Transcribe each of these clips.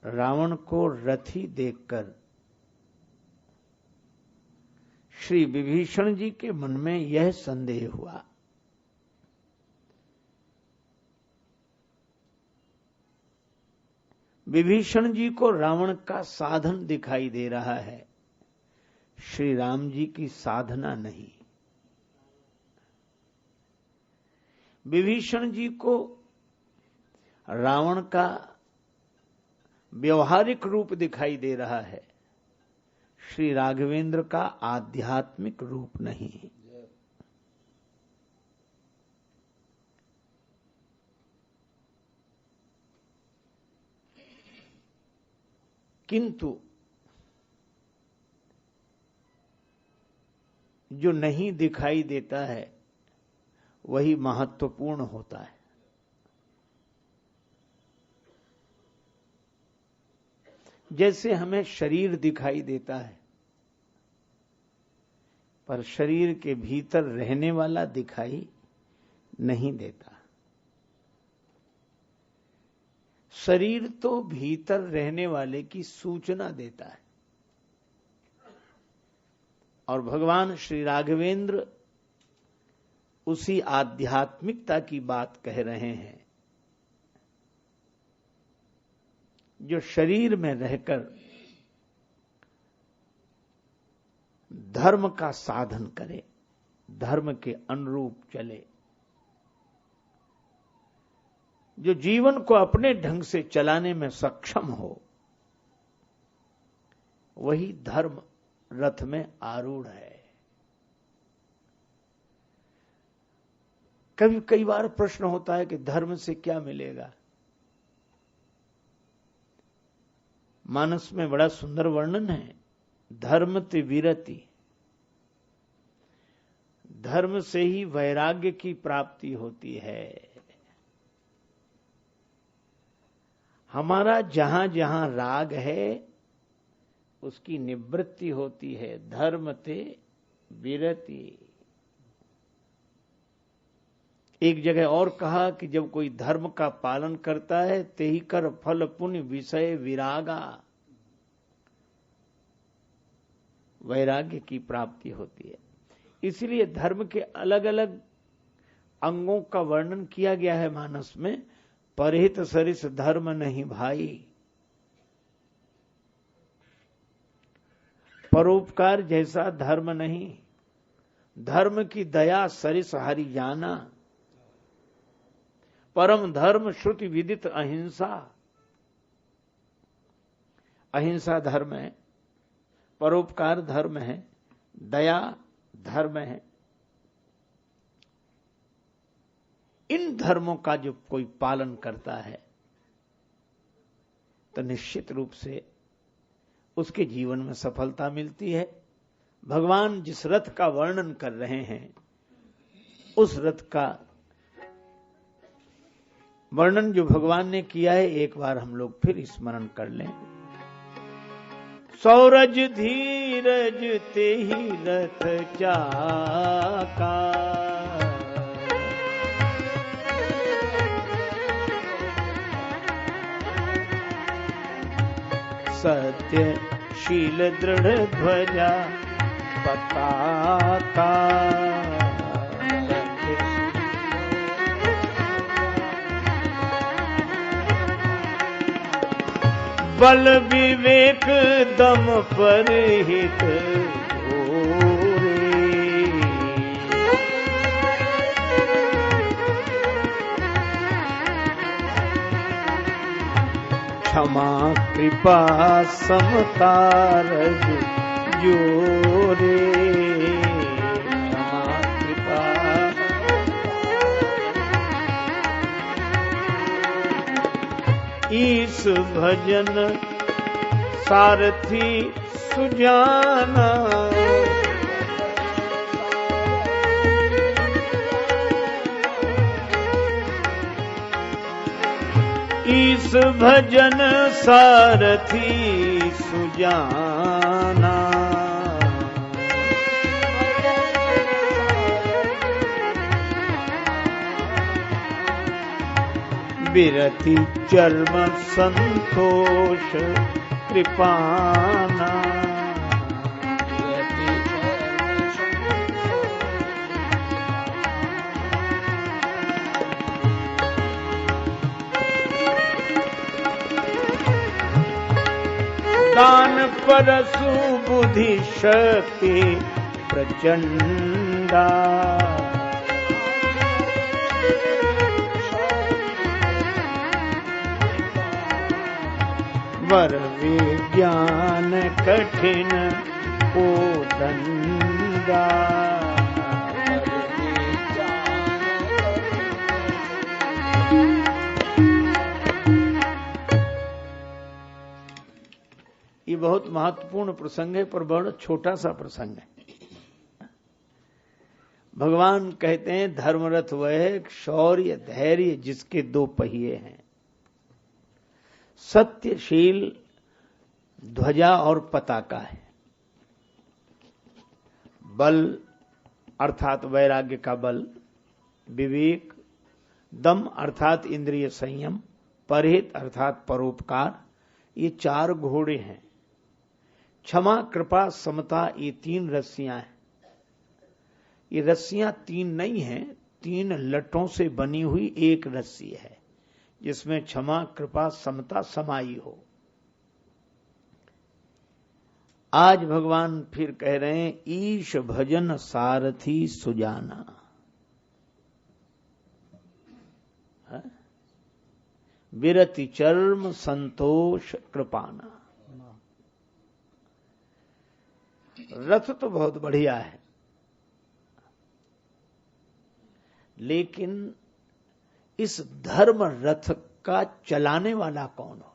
रावण को रथी देखकर श्री विभीषण जी के मन में यह संदेह हुआ, विभीषण जी को रावण का साधन दिखाई दे रहा है, श्री राम जी की साधना नहीं। विभीषण जी को रावण का व्यवहारिक रूप दिखाई दे रहा है, श्री राघवेंद्र का आध्यात्मिक रूप नहीं। किंतु जो नहीं दिखाई देता है वही महत्वपूर्ण होता है। जैसे हमें शरीर दिखाई देता है, पर शरीर के भीतर रहने वाला दिखाई नहीं देता। शरीर तो भीतर रहने वाले की सूचना देता है, और भगवान श्री राघवेंद्र उसी आध्यात्मिकता की बात कह रहे हैं जो शरीर में रहकर धर्म का साधन करे, धर्म के अनुरूप चले, जो जीवन को अपने ढंग से चलाने में सक्षम हो, वही धर्म रथ में आरूढ़ है। कई बार प्रश्न होता है कि धर्म से क्या मिलेगा। मानस में बड़ा सुंदर वर्णन है, धर्म ते विरति, धर्म से ही वैराग्य की प्राप्ति होती है। हमारा जहां जहां राग है उसकी निवृत्ति होती है, धर्म ते विरति। एक जगह और कहा कि जब कोई धर्म का पालन करता है तेहि कर फल पुण्य विषय विरागा, वैराग्य की प्राप्ति होती है। इसलिए धर्म के अलग अलग अंगों का वर्णन किया गया है मानस में। परहित सरिस धर्म नहीं भाई, परोपकार जैसा धर्म नहीं, धर्म की दया सरिस हरि जाना, परम धर्म श्रुति विदित अहिंसा। अहिंसा धर्म है, परोपकार धर्म है, दया धर्म है। इन धर्मों का जो कोई पालन करता है तो निश्चित रूप से उसके जीवन में सफलता मिलती है। भगवान जिस रथ का वर्णन कर रहे हैं उस रथ का वर्णन जो भगवान ने किया है एक बार हम लोग फिर स्मरण कर लें। सौरज धीरज ते ही रथ चाका, सत्यशील दृढ़ ध्वजा पताका, बल विवेक दम पर हित घोरे, क्षमा कृपा समता रज जोरे, क्षमा कृपा। ईस भजन सारथी सुजाना, ईस भजन सारथी सुजाना, विरति चर्म संतोष कृपाना। दान परसु बुद्धि शक्ति प्रचंडा। वर विज्ञान कठिन कोदंडा। ये बहुत महत्वपूर्ण प्रसंग है, पर बहुत छोटा सा प्रसंग है। भगवान कहते हैं धर्मरथ वह शौर्य धैर्य जिसके दो पहिए हैं, सत्यशील ध्वजा और पताका है। बल अर्थात वैराग्य का बल, विवेक, दम अर्थात इंद्रिय संयम, परहित अर्थात परोपकार, ये चार घोड़े हैं। क्षमा कृपा समता ये तीन रस्सियां हैं। ये रस्सियां तीन नहीं हैं, तीन लटों से बनी हुई एक रस्सी है जिसमें क्षमा कृपा समता समाई हो। आज भगवान फिर कह रहे हैं ईश भजन सारथी सुजाना। विरति चर्म संतोष कृपाना। रथ तो बहुत बढ़िया है, लेकिन इस धर्म रथ का चलाने वाला कौन हो,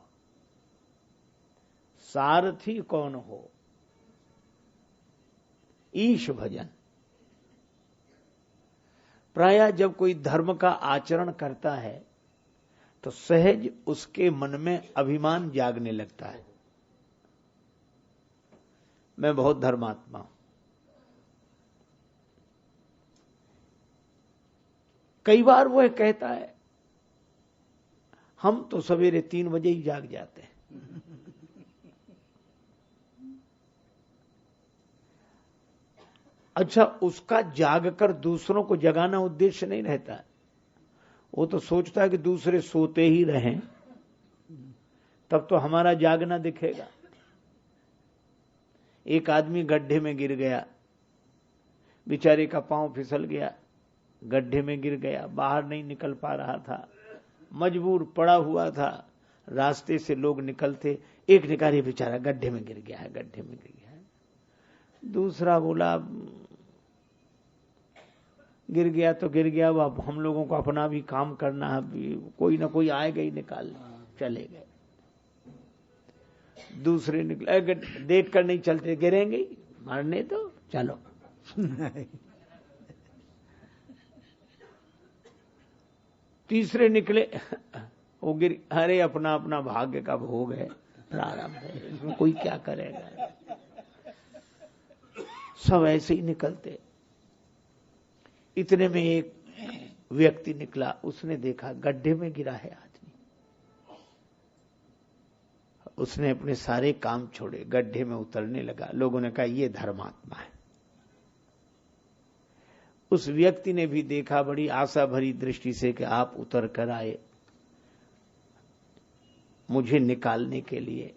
सारथी कौन हो? ईश भजन। प्रायः जब कोई धर्म का आचरण करता है तो सहज उसके मन में अभिमान जागने लगता है, मैं बहुत धर्मात्मा हूं। कई बार वह कहता है हम तो सवेरे 3 बजे ही जाग जाते हैं। अच्छा, उसका जागकर दूसरों को जगाना उद्देश्य नहीं रहता है। वो तो सोचता है कि दूसरे सोते ही रहें तब तो हमारा जागना दिखेगा। एक आदमी गड्ढे में गिर गया, बेचारे का पांव फिसल गया, गड्ढे में गिर गया, बाहर नहीं निकल पा रहा था, मजबूर पड़ा हुआ था। रास्ते से लोग निकलते, एक ने कहा बेचारा गड्ढे में गिर गया है, गड्ढे में गिर गया है। दूसरा बोला गिर गया तो गिर गया, अब हम लोगों को अपना भी काम करना है, कोई ना कोई आएगा ही निकाल। चले गए। दूसरे निकले, देख कर नहीं चलते, गिरेंगे मारने तो चलो। तीसरे निकले, वो गिर, अरे अपना अपना भाग्य का भोग है, प्रारंभ है, इसमें कोई क्या करेगा। सब ऐसे ही निकलते। इतने में एक व्यक्ति निकला, उसने देखा गड्ढे में गिरा है आदमी। उसने अपने सारे काम छोड़े, गड्ढे में उतरने लगा। लोगों ने कहा ये धर्मात्मा है। उस व्यक्ति ने भी देखा बड़ी आशा भरी दृष्टि से कि आप उतर कर आए मुझे निकालने के लिए।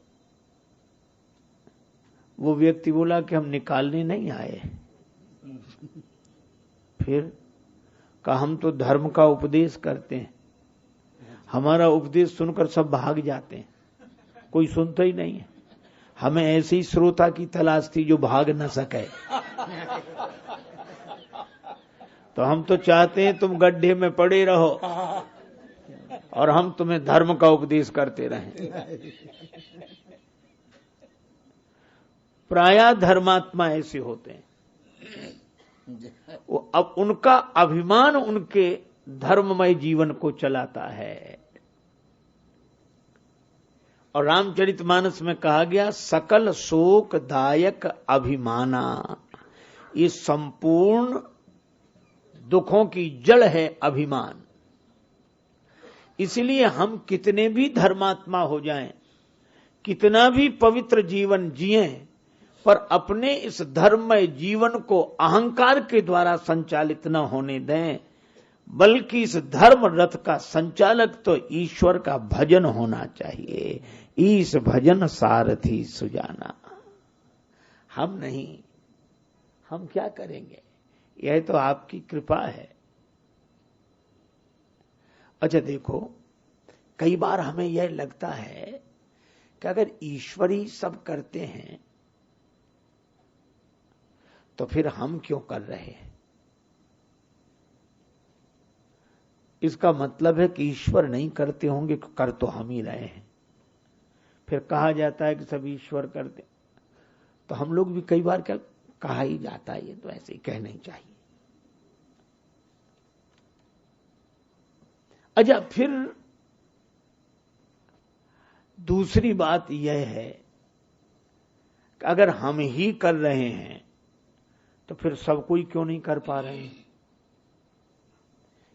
वो व्यक्ति बोला कि हम निकालने नहीं आए। फिर कहा हम तो धर्म का उपदेश करते हैं, हमारा उपदेश सुनकर सब भाग जाते हैं, कोई सुनता ही नहीं है। हमें ऐसी श्रोता की तलाश थी जो भाग न सके, तो हम तो चाहते हैं तुम गड्ढे में पड़े रहो और हम तुम्हें धर्म का उपदेश करते रहें। प्रायः धर्मात्मा ऐसे होते हैं, वो अब उनका अभिमान उनके धर्ममय जीवन को चलाता है। और रामचरितमानस में कहा गया सकल शोकदायक अभिमाना, ये संपूर्ण दुखों की जड़ है अभिमान। इसलिए हम कितने भी धर्मात्मा हो जाएं, कितना भी पवित्र जीवन जिएं, पर अपने इस धर्ममय जीवन को अहंकार के द्वारा संचालित न होने दें, बल्कि इस धर्म रथ का संचालक तो ईश्वर का भजन होना चाहिए। ईश भजन सारथी सुजाना। हम नहीं, हम क्या करेंगे? यह तो आपकी कृपा है। अच्छा देखो, कई बार हमें यह लगता है कि अगर ईश्वर ही सब करते हैं तो फिर हम क्यों कर रहे हैं? इसका मतलब है कि ईश्वर नहीं करते होंगे, कर तो हम ही रहे हैं। फिर कहा जाता है कि सब ईश्वर करते, तो हम लोग भी कई बार क्या कहा ही जाता है, ये तो ऐसे ही कहना ही चाहिए। अच्छा, फिर दूसरी बात यह है कि अगर हम ही कर रहे हैं तो फिर सब कोई क्यों नहीं कर पा रहे हैं?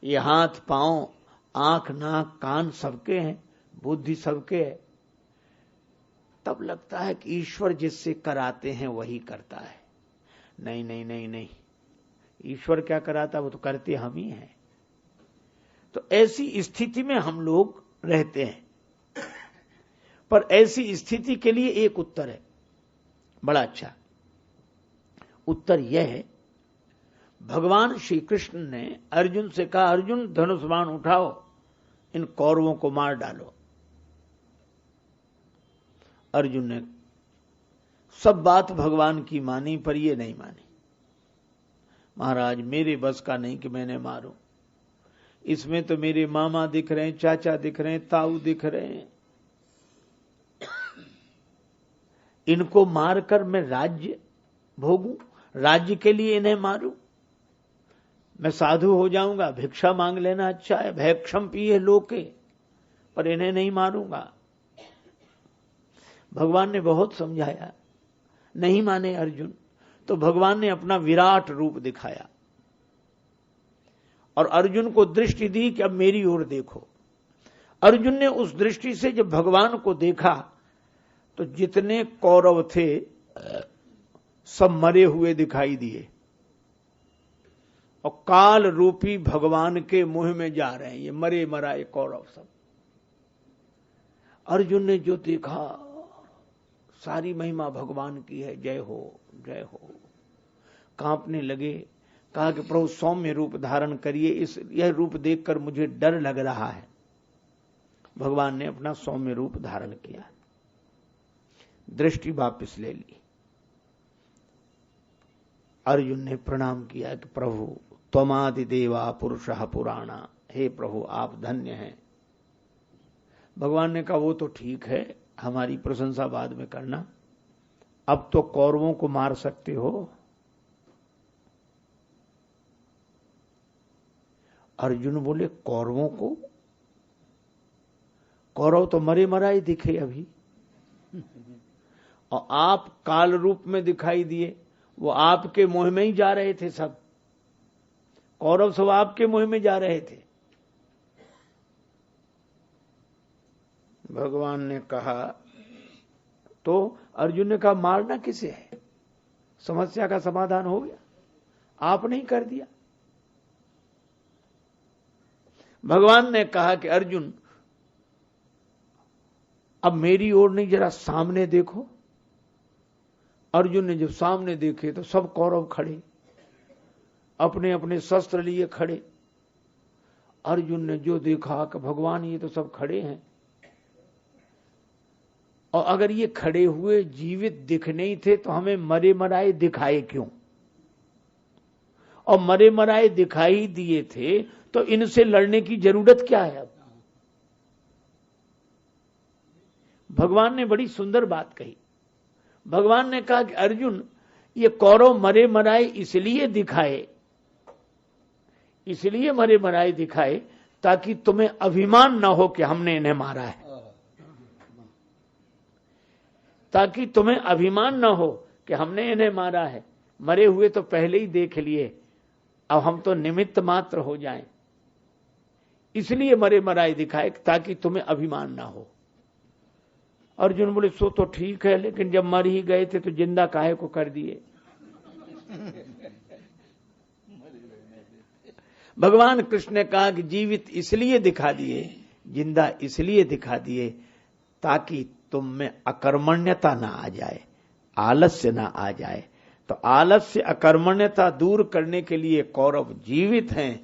ये हाथ पांव आंख नाक कान सबके हैं, बुद्धि सबके है। तब लगता है कि ईश्वर जिससे कराते हैं वही करता है। नहीं नहीं नहीं नहीं, ईश्वर क्या कराता, वो तो करते हम ही हैं। तो ऐसी स्थिति में हम लोग रहते हैं। पर ऐसी स्थिति के लिए एक उत्तर है, बड़ा अच्छा उत्तर यह है। भगवान श्री कृष्ण ने अर्जुन से कहा, अर्जुन धनुष बाण उठाओ, इन कौरवों को मार डालो। अर्जुन ने सब बात भगवान की मानी, पर ये नहीं मानी। महाराज मेरे बस का नहीं कि मैंने मारूं, इसमें तो मेरे मामा दिख रहे हैं, चाचा दिख रहे हैं, ताऊ दिख रहे हैं, इनको मारकर मैं राज्य भोगूं, राज्य के लिए इन्हें मारूं? मैं साधु हो जाऊंगा, भिक्षा मांग लेना अच्छा है, भैक्षम पिए लोके, पर इन्हें नहीं मारूंगा। भगवान ने बहुत समझाया, नहीं माने अर्जुन। तो भगवान ने अपना विराट रूप दिखाया और अर्जुन को दृष्टि दी कि अब मेरी ओर देखो। अर्जुन ने उस दृष्टि से जब भगवान को देखा तो जितने कौरव थे सब मरे हुए दिखाई दिए और काल रूपी भगवान के मुंह में जा रहे हैं ये मरे मराए कौरव सब। अर्जुन ने जो देखा, सारी महिमा भगवान की है, जय हो जय हो। कांपने लगे, कहा कि प्रभु सौम्य रूप धारण करिए, यह रूप देखकर मुझे डर लग रहा है। भगवान ने अपना सौम्य रूप धारण किया, दृष्टि वापस ले ली। अर्जुन ने प्रणाम किया कि प्रभु त्वमादि देवा पुरुषः पुराणा, हे प्रभु आप धन्य हैं। भगवान ने कहा वो तो ठीक है, हमारी प्रशंसा बाद में करना, अब तो कौरवों को मार सकते हो। अर्जुन बोले कौरवों को? कौरव तो मरे मराए दिखे अभी, और आप काल रूप में दिखाई दिए, वो आपके मुंह में ही जा रहे थे सब, कौरव सब आपके मुंह में जा रहे थे। भगवान ने कहा, तो अर्जुन ने कहा मारना किसे है, समस्या का समाधान हो गया, आपने ही कर दिया। भगवान ने कहा कि अर्जुन अब मेरी ओर नहीं, जरा सामने देखो। अर्जुन ने जब सामने देखे तो सब कौरव खड़े, अपने अपने शस्त्र लिए खड़े। अर्जुन ने जो देखा कि भगवान ये तो सब खड़े हैं, और अगर ये खड़े हुए जीवित दिखने ही थे तो हमें मरे मराए दिखाए क्यों? और मरे मराए दिखाई दिए थे तो इनसे लड़ने की जरूरत क्या है? अब भगवान ने बड़ी सुंदर बात कही। भगवान ने कहा कि अर्जुन ये कौरव मरे मराए इसलिए मरे मराए दिखाए ताकि तुम्हें अभिमान ना हो कि हमने इन्हें मारा है, ताकि तुम्हें अभिमान ना हो कि हमने इन्हें मारा है। मरे हुए तो पहले ही देख लिए, अब हम तो निमित्त मात्र हो जाएं। इसलिए मरे मराए दिखाए ताकि तुम्हें अभिमान ना हो। अर्जुन बोले सो तो ठीक है, लेकिन जब मर ही गए थे तो जिंदा काहे को कर दिए। भगवान कृष्ण ने कहा कि जीवित इसलिए दिखा दिए, जिंदा इसलिए दिखा दिए ताकि तुम में अकर्मण्यता ना आ जाए, आलस्य ना आ जाए। तो आलस्य अकर्मण्यता दूर करने के लिए कौरव जीवित हैं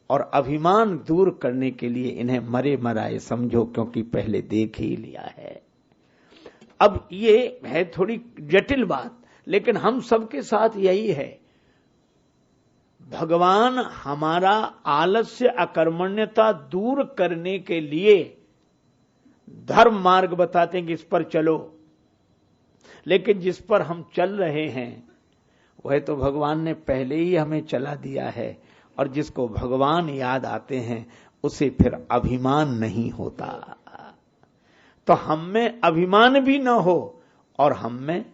और अभिमान दूर करने के लिए इन्हें मरे मराए समझो, क्योंकि पहले देख ही लिया है। अब ये है थोड़ी जटिल बात, लेकिन हम सबके साथ यही है। भगवान हमारा आलस्य अकर्मण्यता दूर करने के लिए धर्म मार्ग बताते हैं कि इस पर चलो, लेकिन जिस पर हम चल रहे हैं वह तो भगवान ने पहले ही हमें चला दिया है, और जिसको भगवान याद आते हैं उसे फिर अभिमान नहीं होता। तो हम में अभिमान भी न हो और हम में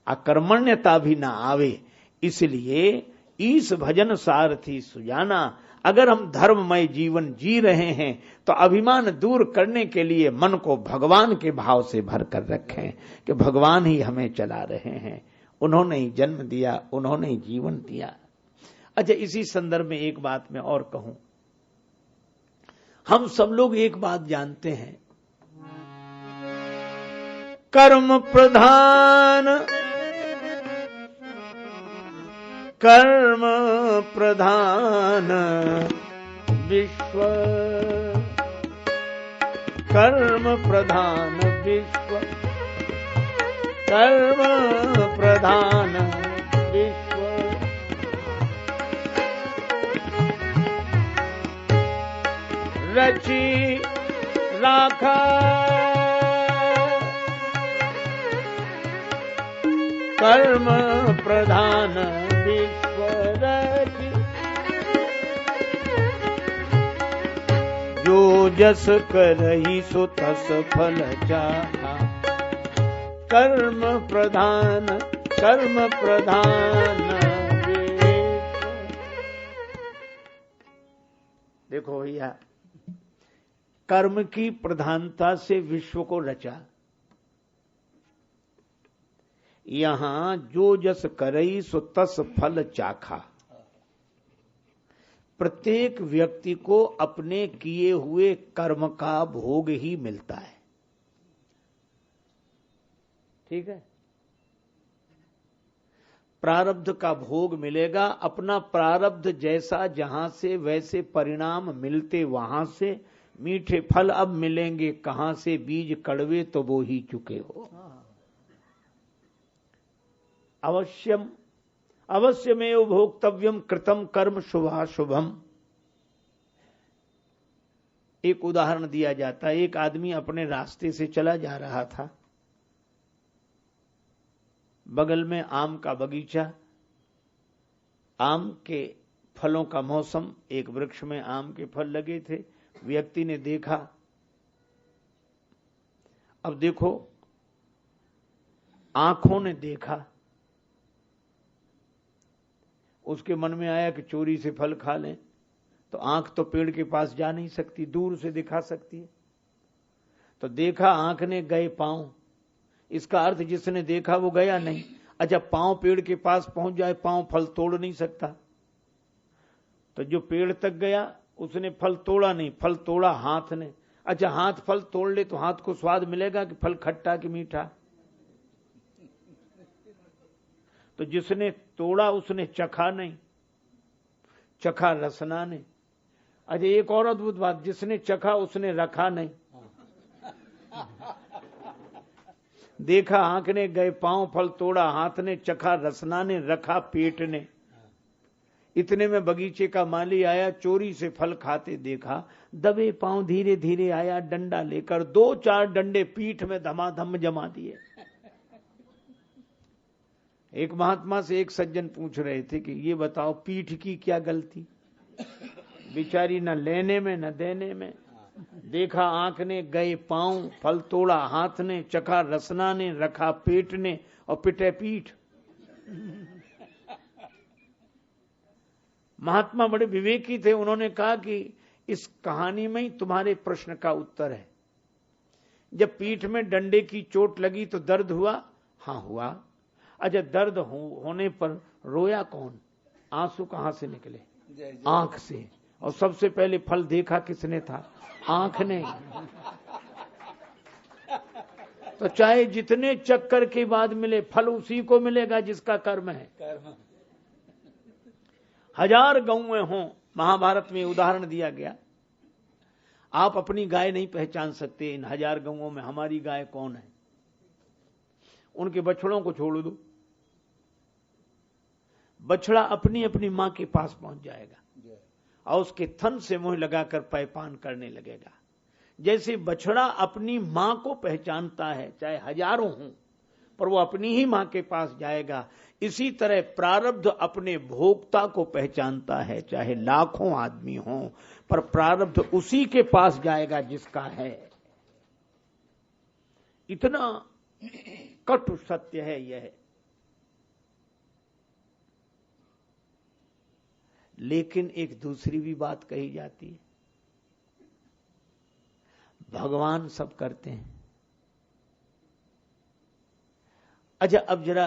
अकर्मण्यता भी ना आवे। इसलिए ईश भजन सारथी सुजाना, अगर हम धर्ममय जीवन जी रहे हैं तो अभिमान दूर करने के लिए मन को भगवान के भाव से भर कर रखें कि भगवान ही हमें चला रहे हैं, उन्होंने ही जन्म दिया, उन्होंने ही जीवन दिया। अच्छा, इसी संदर्भ में एक बात मैं और कहूं। हम सब लोग एक बात जानते हैं, कर्म प्रधान विश्व, कर्म प्रधान विश्व, कर्म प्रधान विश्व। रची राखा कर्म प्रधान विश्व रचि, जो जस करहि सो तस फल चाहा। कर्म प्रधान विश्व। देखो भैया, कर्म की प्रधानता से विश्व को रचा। यहां जो जस करई सो तस फल चाखा। प्रत्येक व्यक्ति को अपने किए हुए कर्म का भोग ही मिलता है, ठीक है। प्रारब्ध का भोग मिलेगा, अपना प्रारब्ध जैसा जहां से वैसे परिणाम मिलते वहां से। मीठे फल अब मिलेंगे कहां से, बीज कड़वे तो वो ही चुके हो। अवश्यमेव भोक्तव्यम कृतम कर्म शुभाशुभम। एक उदाहरण दिया जाता है। एक आदमी अपने रास्ते से चला जा रहा था, बगल में आम का बगीचा, आम के फलों का मौसम, एक वृक्ष में आम के फल लगे थे। व्यक्ति ने देखा, अब देखो आंखों ने देखा, उसके मन में आया कि चोरी से फल खा लें, तो आंख तो पेड़ के पास जा नहीं सकती, दूर से दिखा सकती है। तो देखा, आंख ने गए पांव, इसका अर्थ जिसने देखा वो गया नहीं। अच्छा, पांव पेड़ के पास पहुंच जाए, पांव फल तोड़ नहीं सकता, तो जो पेड़ तक गया उसने फल तोड़ा नहीं, फल तोड़ा हाथ ने। अच्छा, हाथ फल तोड़ ले तो हाथ को स्वाद मिलेगा कि फल खट्टा कि मीठा? तो जिसने तोड़ा उसने चखा नहीं, चखा रसना ने। अच्छा, एक और अद्भुत बात, जिसने चखा उसने रखा नहीं। देखा आंख ने गए पांव, फल तोड़ा हाथ ने, चखा रसना ने, रखा पेट ने। इतने में बगीचे का माली आया, चोरी से फल खाते देखा, दबे पांव धीरे धीरे आया, डंडा लेकर 2-4 डंडे पीठ में धमाधम जमा दिए। एक महात्मा से एक सज्जन पूछ रहे थे कि ये बताओ पीठ की क्या गलती, बेचारी न लेने में न देने में। देखा आंख ने गए पांव, फल तोड़ा हाथ ने, चखा रसना ने, रखा पेट ने और पिटे पीठ। महात्मा बड़े विवेकी थे, उन्होंने कहा कि इस कहानी में ही तुम्हारे प्रश्न का उत्तर है। जब पीठ में डंडे की चोट लगी तो दर्द हुआ? हाँ हुआ। अच्छा, दर्द होने पर रोया कौन? आंसू कहां से निकले? आंख से। और सबसे पहले फल देखा किसने था? आंख ने। तो चाहे जितने चक्कर के बाद मिले, फल उसी को मिलेगा जिसका कर्म है। 1000 गौएं हों, महाभारत में उदाहरण दिया गया। आप अपनी गाय नहीं पहचान सकते, इन 1000 गौओं में हमारी गाय कौन है? उनके बछड़ों को छोड़ दो, बछड़ा अपनी अपनी मां के पास पहुंच जाएगा और उसके थन से मुंह लगाकर पैपान करने लगेगा। जैसे बछड़ा अपनी मां को पहचानता है, चाहे हजारों हों, पर वो अपनी ही मां के पास जाएगा, इसी तरह प्रारब्ध अपने भोक्ता को पहचानता है, चाहे लाखों आदमी हों, पर प्रारब्ध उसी के पास जाएगा जिसका है। इतना कटु सत्य है यह। लेकिन एक दूसरी भी बात कही जाती है, भगवान सब करते हैं। अच्छा, अब जरा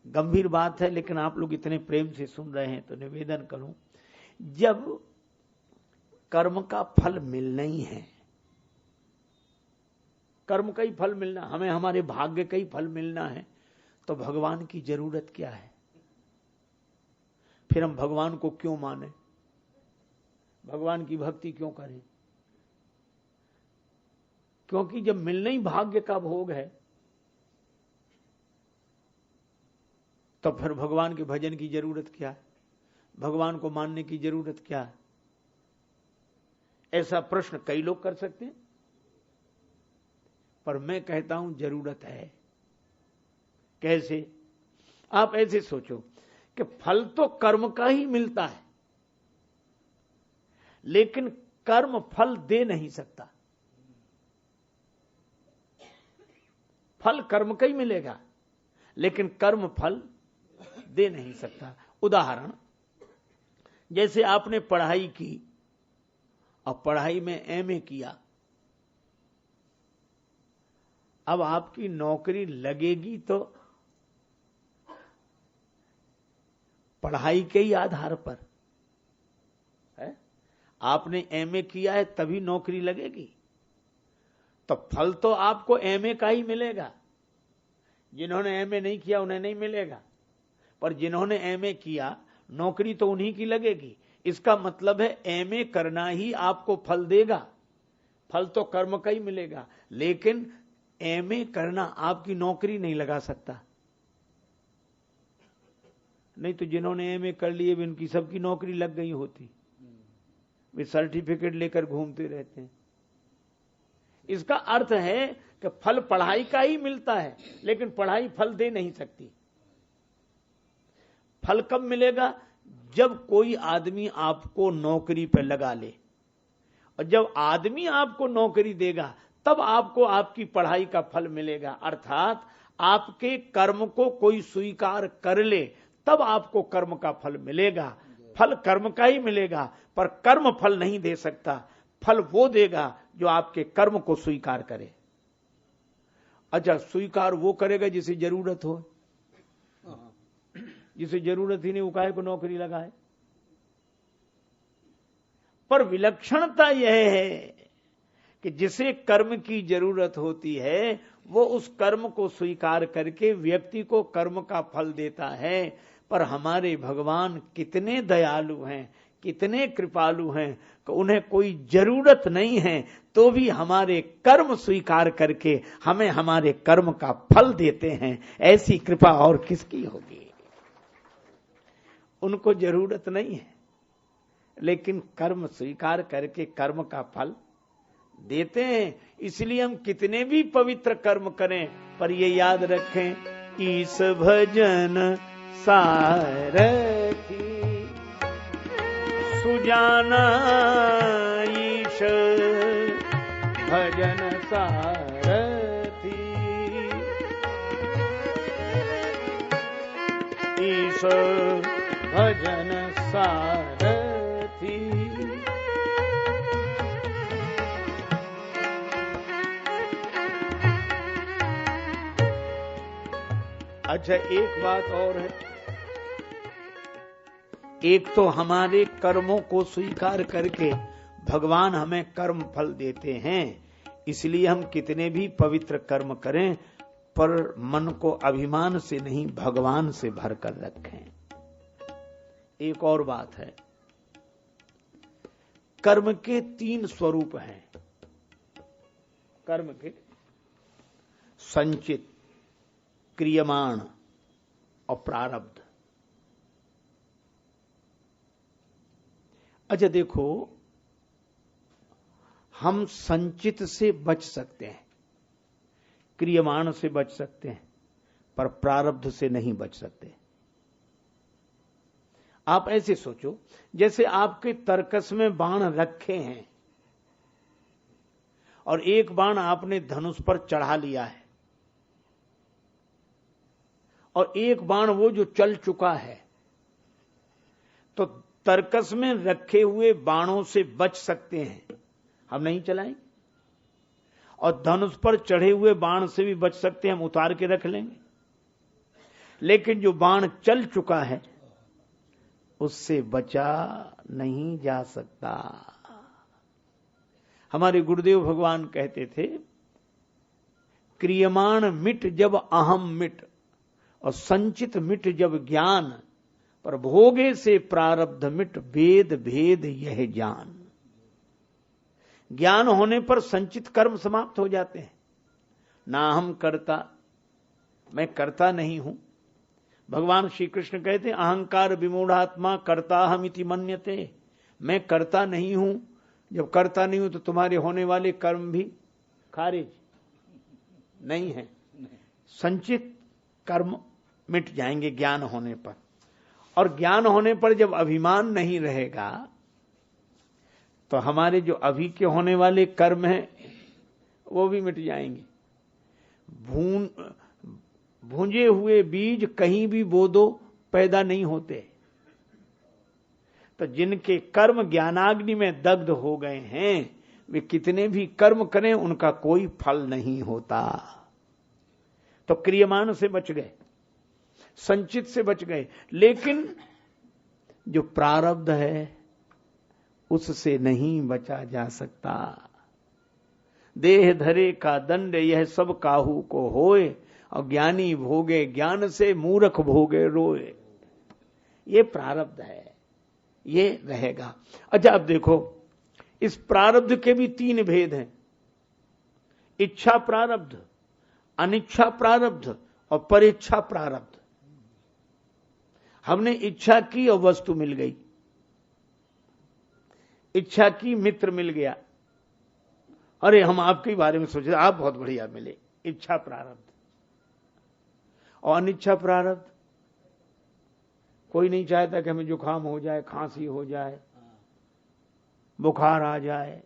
गंभीर बात है, लेकिन आप लोग इतने प्रेम से सुन रहे हैं तो निवेदन करूं, जब कर्म का फल मिलना ही है, कर्म का ही फल मिलना, हमें हमारे भाग्य का ही फल मिलना है, तो भगवान की जरूरत क्या है? फिर हम भगवान को क्यों माने? भगवान की भक्ति क्यों करें? क्योंकि जब मिलना ही भाग्य का भोग है, तो फिर भगवान के भजन की जरूरत क्या है? भगवान को मानने की जरूरत क्या है? ऐसा प्रश्न कई लोग कर सकते हैं, पर मैं कहता हूं जरूरत है। कैसे? आप ऐसे सोचो कि फल तो कर्म का ही मिलता है, लेकिन कर्म फल दे नहीं सकता। फल कर्म का ही मिलेगा, लेकिन कर्म फल दे नहीं सकता। उदाहरण, जैसे आपने पढ़ाई की और पढ़ाई में एमए किया, अब आपकी नौकरी लगेगी तो पढ़ाई के ही आधार पर है। आपने एमए किया है तभी नौकरी लगेगी, तो फल तो आपको एमए का ही मिलेगा। जिन्होंने एमए नहीं किया उन्हें नहीं मिलेगा, पर जिन्होंने एमए किया नौकरी तो उन्हीं की लगेगी। इसका मतलब है एमए करना ही आपको फल देगा। फल तो कर्म का ही मिलेगा, लेकिन एमए करना आपकी नौकरी नहीं लगा सकता। नहीं तो जिन्होंने एमए कर लिए उनकी सबकी नौकरी लग गई होती, वे सर्टिफिकेट लेकर घूमते रहते हैं। इसका अर्थ है कि फल पढ़ाई का ही मिलता है, लेकिन पढ़ाई फल दे नहीं सकती। फल कब मिलेगा? जब कोई आदमी आपको नौकरी पर लगा ले, और जब आदमी आपको नौकरी देगा तब आपको आपकी पढ़ाई का फल मिलेगा। अर्थात आपके कर्म को कोई स्वीकार कर ले तब आपको कर्म का फल मिलेगा। फल कर्म का ही मिलेगा, पर कर्म फल नहीं दे सकता। फल वो देगा जो आपके कर्म को स्वीकार करे। अच्छा, स्वीकार वो करेगा जिसे जरूरत हो। जिसे जरूरत ही नहीं वो काहे को नौकरी लगाए। पर विलक्षणता यह है कि जिसे कर्म की जरूरत होती है वो उस कर्म को स्वीकार करके व्यक्ति को कर्म का फल देता है। पर हमारे भगवान कितने दयालु हैं, कितने कृपालु हैं कि उन्हें कोई जरूरत नहीं है तो भी हमारे कर्म स्वीकार करके हमें हमारे कर्म का फल देते हैं। ऐसी कृपा और किसकी होगी? उनको जरूरत नहीं है, लेकिन कर्म स्वीकार करके कर्म का फल देते हैं। इसलिए हम कितने भी पवित्र कर्म करें, पर ये याद रखें, ईश भजन सारथी सुजाना, ईश भजन सारथी, ईश भजन सारथी, अच्छा, एक बात और है। एक तो हमारे कर्मों को स्वीकार करके भगवान हमें कर्म फल देते हैं, इसलिए हम कितने भी पवित्र कर्म करें पर मन को अभिमान से नहीं भगवान से भर कर रखें। एक और बात है, कर्म के 3 स्वरूप हैं। कर्म के संचित, क्रियमाण और प्रारब्ध। अच्छा देखो, हम संचित से बच सकते हैं, क्रियमाण से बच सकते हैं, पर प्रारब्ध से नहीं बच सकते। आप ऐसे सोचो, जैसे आपके तरकस में बाण रखे हैं और एक बाण आपने धनुष पर चढ़ा लिया है और एक बाण वो जो चल चुका है, तो तरकस में रखे हुए बाणों से बच सकते हैं, हम नहीं चलाएंगे। और धनुष पर चढ़े हुए बाण से भी बच सकते हैं, हम उतार के रख लेंगे। लेकिन जो बाण चल चुका है उससे बचा नहीं जा सकता। हमारे गुरुदेव भगवान कहते थे, क्रियमाण मिट जब अहम मिट और संचित मिट जब ज्ञान, पर भोगे से प्रारब्ध मिट वेद भेद यह जान। ज्ञान होने पर संचित कर्म समाप्त हो जाते हैं। ना हम करता, मैं करता नहीं हूं। भगवान श्री कृष्ण कहते हैं, अहंकार विमूढ़ात्मा करता हम इति मन्यते। मैं करता नहीं हूं। जब करता नहीं हूं तो तुम्हारे होने वाले कर्म भी खारिज नहीं है। संचित कर्म मिट जाएंगे ज्ञान होने पर। और ज्ञान होने पर जब अभिमान नहीं रहेगा तो हमारे जो अभी के होने वाले कर्म हैं वो भी मिट जाएंगे। भूंजे हुए बीज कहीं भी बो दो पैदा नहीं होते। तो जिनके कर्म ज्ञानाग्नि में दग्ध हो गए हैं, वे कितने भी कर्म करें उनका कोई फल नहीं होता। तो क्रियमाण से बच गए, संचित से बच गए। लेकिन जो प्रारब्ध है उससे नहीं बचा जा सकता। देह धरे का दंड यह सब काहू को होए, और ज्ञानी भोगे ज्ञान से मूर्ख भोगे रोए। ये प्रारब्ध है, ये रहेगा। अच्छा अब देखो, इस प्रारब्ध के भी 3 भेद हैं, इच्छा प्रारब्ध, अनिच्छा प्रारब्ध और परेच्छा प्रारब्ध। हमने इच्छा की और वस्तु मिल गई, इच्छा की मित्र मिल गया, अरे हम आपके बारे में सोचे, आप बहुत बढ़िया मिले, इच्छा प्रारब्ध। और अनिच्छा प्रारब्ध, कोई नहीं चाहता कि हमें जुकाम हो जाए, खांसी हो जाए, बुखार आ जाए,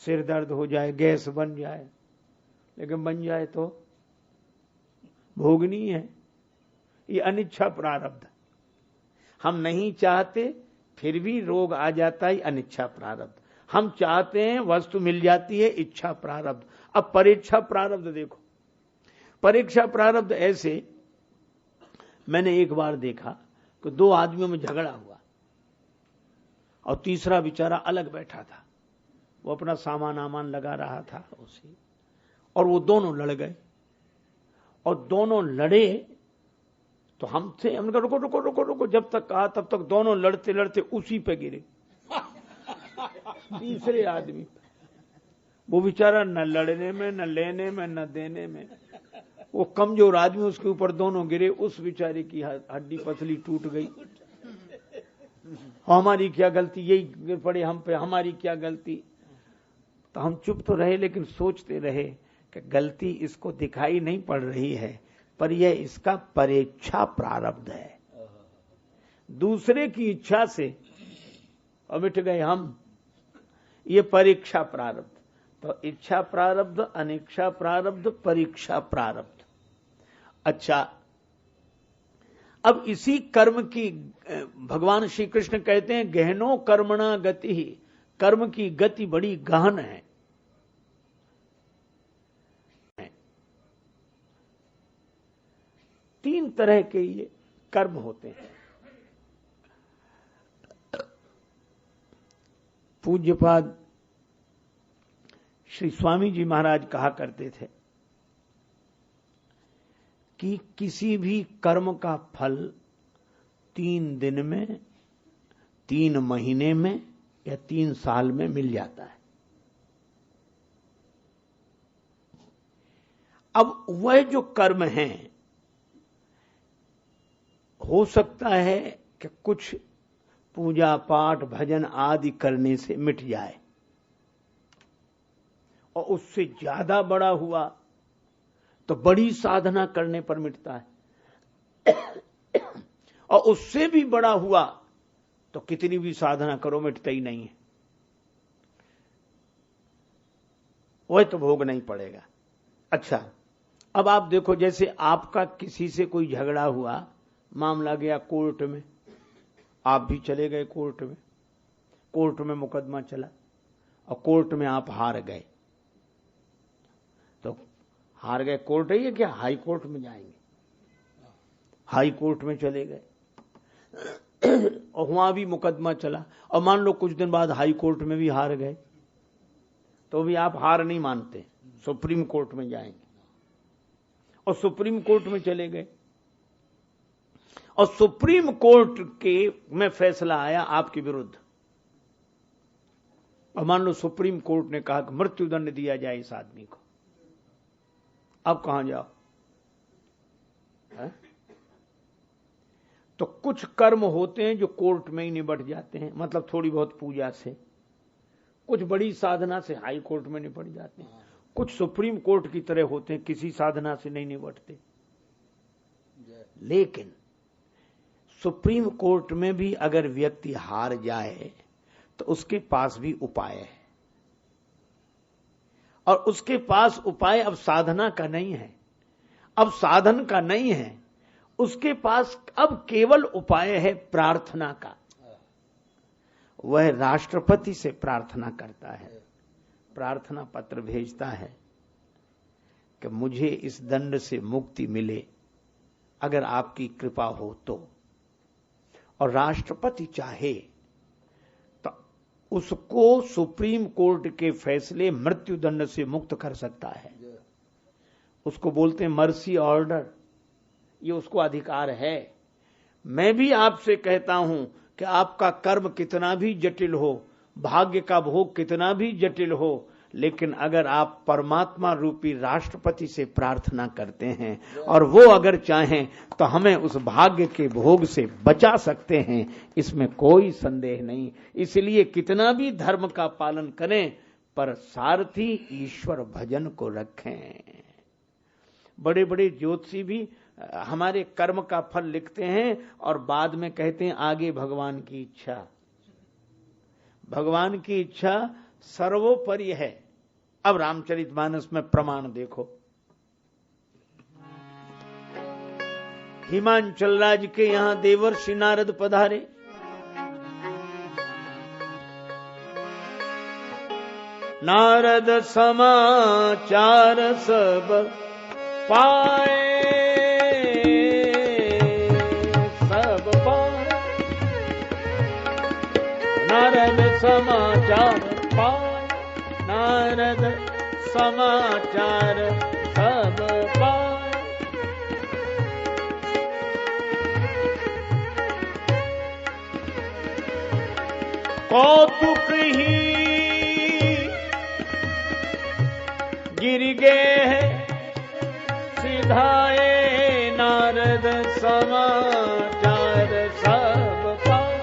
सिर दर्द हो जाए, गैस बन जाए, लेकिन बन जाए तो भोगनी है। ये अनिच्छा प्रारब्ध। हम नहीं चाहते फिर भी रोग आ जाता है, अनिच्छा प्रारब्ध। हम चाहते हैं वस्तु मिल जाती है, इच्छा प्रारब्ध। अब परीक्षा प्रारब्ध देखो, परीक्षा प्रारब्ध ऐसे, मैंने एक बार देखा कि 2 आदमियों में झगड़ा हुआ और तीसरा बेचारा अलग बैठा था, वो अपना सामान आमान लगा रहा था उसी, और वो दोनों लड़ गए। और दोनों लड़े तो हमने कहा रुको रुको रुको रुको, जब तक कहा तब तक दोनों लड़ते लड़ते उसी पे गिरे, तीसरे आदमी। वो बेचारा न लड़ने में, न लेने में, न देने में, वो कमजोर आदमी, उसके ऊपर दोनों गिरे, उस बेचारे की हड्डी पसली टूट गई। हमारी क्या गलती, यही गिर पड़े हम पे, हमारी क्या गलती। तो हम चुप तो रहे, लेकिन सोचते रहे कि गलती इसको दिखाई नहीं पड़ रही है, पर यह इसका परेच्छा प्रारब्ध है। दूसरे की इच्छा से और मिट गए हम, ये परीक्षा प्रारब्ध। तो इच्छा प्रारब्ध, अनिच्छा प्रारब्ध, परीक्षा प्रारब्ध। अच्छा, अब इसी कर्म की भगवान श्री कृष्ण कहते हैं, गहनो कर्मणा गति ही, कर्म की गति बड़ी गहन है। 3 तरह के ये कर्म होते हैं। पूज्यपाद श्री स्वामी जी महाराज कहा करते थे कि किसी भी कर्म का फल 3 दिन में, 3 महीने में या 3 साल में मिल जाता है। अब वह जो कर्म हैं, हो सकता है कि कुछ पूजा पाठ भजन आदि करने से मिट जाए, और उससे ज्यादा बड़ा हुआ तो बड़ी साधना करने पर मिटता है, और उससे भी बड़ा हुआ तो कितनी भी साधना करो मिटता ही नहीं है, वह तो भोगना ही पड़ेगा। अच्छा, अब आप देखो, जैसे आपका किसी से कोई झगड़ा हुआ, मामला गया कोर्ट में, आप भी चले गए कोर्ट में, कोर्ट में मुकदमा चला और कोर्ट में आप हार गए, तो हार गए, कोर्ट है क्या, हाई कोर्ट में जाएंगे, हाई कोर्ट में चले गए और वहां भी मुकदमा चला, और मान लो कुछ दिन बाद हाई कोर्ट में भी हार गए, तो भी आप हार नहीं मानते, सुप्रीम कोर्ट में जाएंगे, और सुप्रीम कोर्ट में चले गए, और सुप्रीम कोर्ट के में फैसला आया आपके विरुद्ध, और मान लो सुप्रीम कोर्ट ने कहा कि मृत्युदंड दिया जाए इस आदमी को, अब कहां जाओ है? तो कुछ कर्म होते हैं जो कोर्ट में ही निपट जाते हैं, मतलब थोड़ी बहुत पूजा से, कुछ बड़ी साधना से हाई कोर्ट में निपट जाते हैं, कुछ सुप्रीम कोर्ट की तरह होते हैं, किसी साधना से नहीं निपटते। लेकिन सुप्रीम कोर्ट में भी अगर व्यक्ति हार जाए तो उसके पास भी उपाय है, और उसके पास उपाय अब साधना का नहीं है, अब साधन का नहीं है, उसके पास अब केवल उपाय है प्रार्थना का। वह राष्ट्रपति से प्रार्थना करता है, प्रार्थना पत्र भेजता है कि मुझे इस दंड से मुक्ति मिले, अगर आपकी कृपा हो तो, और राष्ट्रपति चाहे तो उसको सुप्रीम कोर्ट के फैसले मृत्युदंड से मुक्त कर सकता है। उसको बोलते हैं मर्सी ऑर्डर, ये उसको अधिकार है। मैं भी आपसे कहता हूं कि आपका कर्म कितना भी जटिल हो, भाग्य का भोग कितना भी जटिल हो, लेकिन अगर आप परमात्मा रूपी राष्ट्रपति से प्रार्थना करते हैं और वो अगर चाहें तो हमें उस भाग्य के भोग से बचा सकते हैं, इसमें कोई संदेह नहीं। इसलिए कितना भी धर्म का पालन करें, पर सारथी ईश्वर भजन को रखें। बड़े बड़े ज्योतिषी भी हमारे कर्म का फल लिखते हैं और बाद में कहते हैं आगे भगवान की इच्छा। भगवान की इच्छा सर्वोपरि है। अब रामचरितमानस में प्रमाण देखो। हिमांचल राज्य के यहां देवर्षि नारद पधारे। नारद समाचार सब पाए, सब पाए। नारद समाचार पाए, नारद समाचार सब पाए। कौतुक ही गिर गए सिधाए, नारद समाचार सब पाए।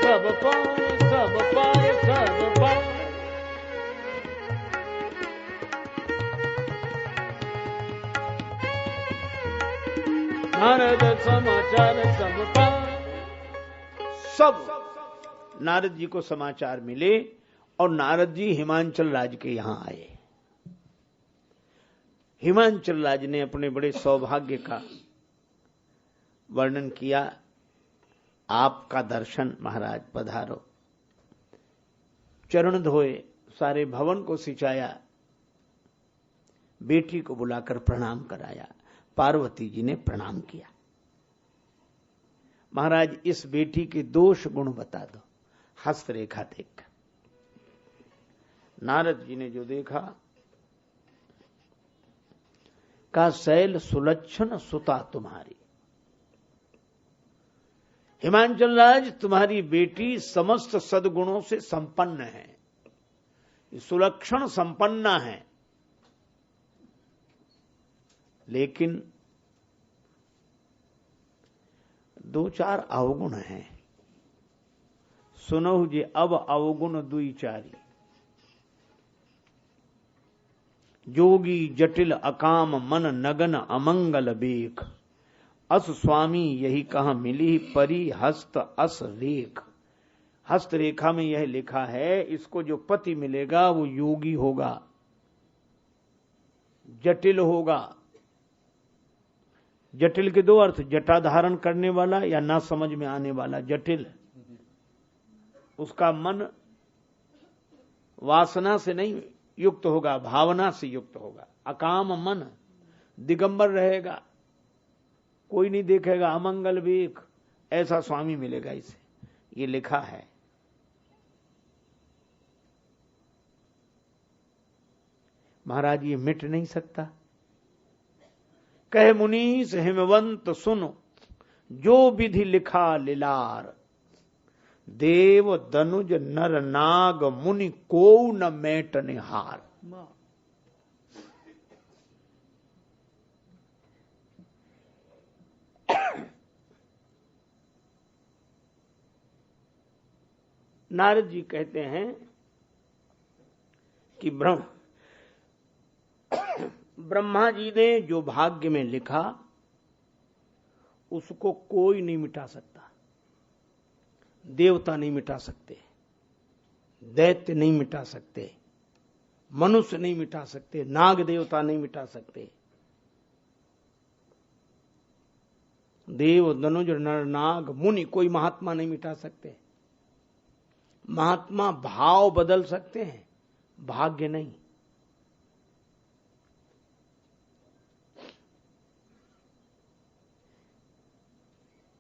सब पाए, सब पाए, सब पाए। नारद समाचार सब पाए। सब नारद जी को समाचार मिले और नारद जी हिमांचल राज्य के यहां आए। हिमांचल राज्य ने अपने बड़े सौभाग्य का वर्णन किया। आपका दर्शन महाराज, पधारो। चरण धोए, सारे भवन को सिंचाया, बेटी को बुलाकर प्रणाम कराया। पार्वती जी ने प्रणाम किया। महाराज इस बेटी के दोष गुण बता दो। हस्तरेखा देख। नारद जी ने जो देखा, का शैल सुलक्षण सुता तुम्हारी। हिमांचल राज तुम्हारी बेटी समस्त सद्गुणों से संपन्न है, सुलक्षण संपन्ना है, लेकिन दो चार अवगुण हैं। सुनहु जे अब अवगुण दुई चारी। जोगी जटिल अकाम मन नगन अमंगल बेख। अस स्वामी यही कहा मिली परी हस्त अस रेख। हस्त रेखा में यह लिखा है, इसको जो पति मिलेगा वो योगी होगा, जटिल होगा। जटिल के दो अर्थ, जटा धारण करने वाला या ना समझ में आने वाला जटिल। उसका मन वासना से नहीं युक्त होगा, भावना से युक्त होगा। अकाम मन, दिगंबर रहेगा, कोई नहीं देखेगा, अमंगल बेख, ऐसा स्वामी मिलेगा इसे। ये लिखा है। महाराज ये मिट नहीं सकता। कह मुनीस हिमवंत सुनो, जो विधि लिखा लिलार। देव दनुज नर नाग मुनि को न मेटने हार। नारद जी कहते हैं कि ब्रह्मा जी ने जो भाग्य में लिखा उसको कोई नहीं मिटा सकता। देवता नहीं मिटा सकते, दैत्य नहीं मिटा सकते, मनुष्य नहीं मिटा सकते, नाग देवता नहीं मिटा सकते। देव दनुज नर नाग मुनि, कोई महात्मा नहीं मिटा सकते। महात्मा भाव बदल सकते हैं, भाग्य नहीं।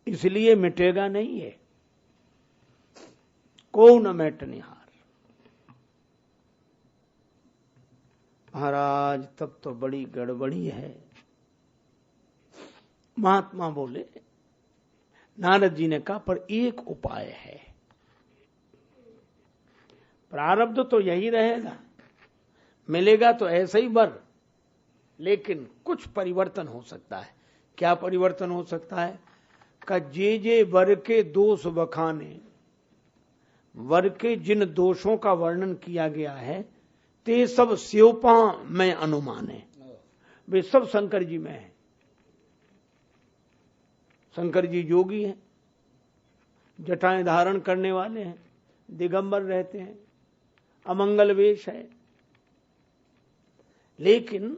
इसलिए मिटेगा नहीं है। को न मेटने हार। महाराज तब तो बड़ी गड़बड़ी है। महात्मा बोले, नारद जी ने कहा पर एक उपाय है। प्रारब्ध तो यही रहेगा, मिलेगा तो ऐसे ही वर, लेकिन कुछ परिवर्तन हो सकता है। क्या परिवर्तन हो सकता है? का जे वर के दोष बखाने, वर के जिन दोषों का वर्णन किया गया है, ते सब स्योपा में अनुमाने। वे सब शंकर जी में है। शंकर जी योगी हैं, जटाएं धारण करने वाले हैं, दिगंबर रहते हैं, अमंगल वेश है। लेकिन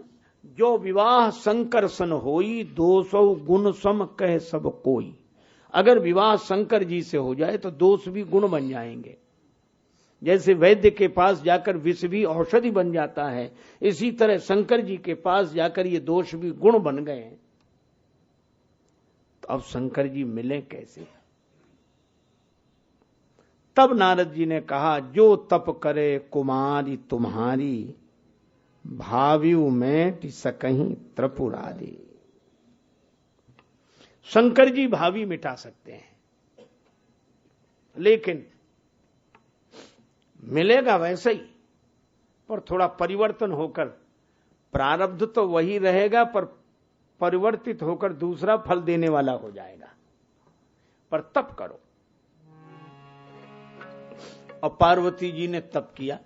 जो विवाह संकर्षण होई, 200 गुण सम कह सब कोई। अगर विवाह शंकर जी से हो जाए तो दोष भी गुण बन जाएंगे। जैसे वैद्य के पास जाकर विष भी औषधि बन जाता है, इसी तरह शंकर जी के पास जाकर ये दोष भी गुण बन गए। तो अब शंकर जी मिले कैसे? तब नारद जी ने कहा, जो तप करे कुमारी तुम्हारी, भाव्यू में सकहीं त्रिपुरारी। शंकर जी भावी मिटा सकते हैं, लेकिन मिलेगा वैसे ही, पर थोड़ा परिवर्तन होकर। प्रारब्ध तो वही रहेगा, पर परिवर्तित होकर दूसरा फल देने वाला हो जाएगा। पर तप करो। और पार्वती जी ने तप किया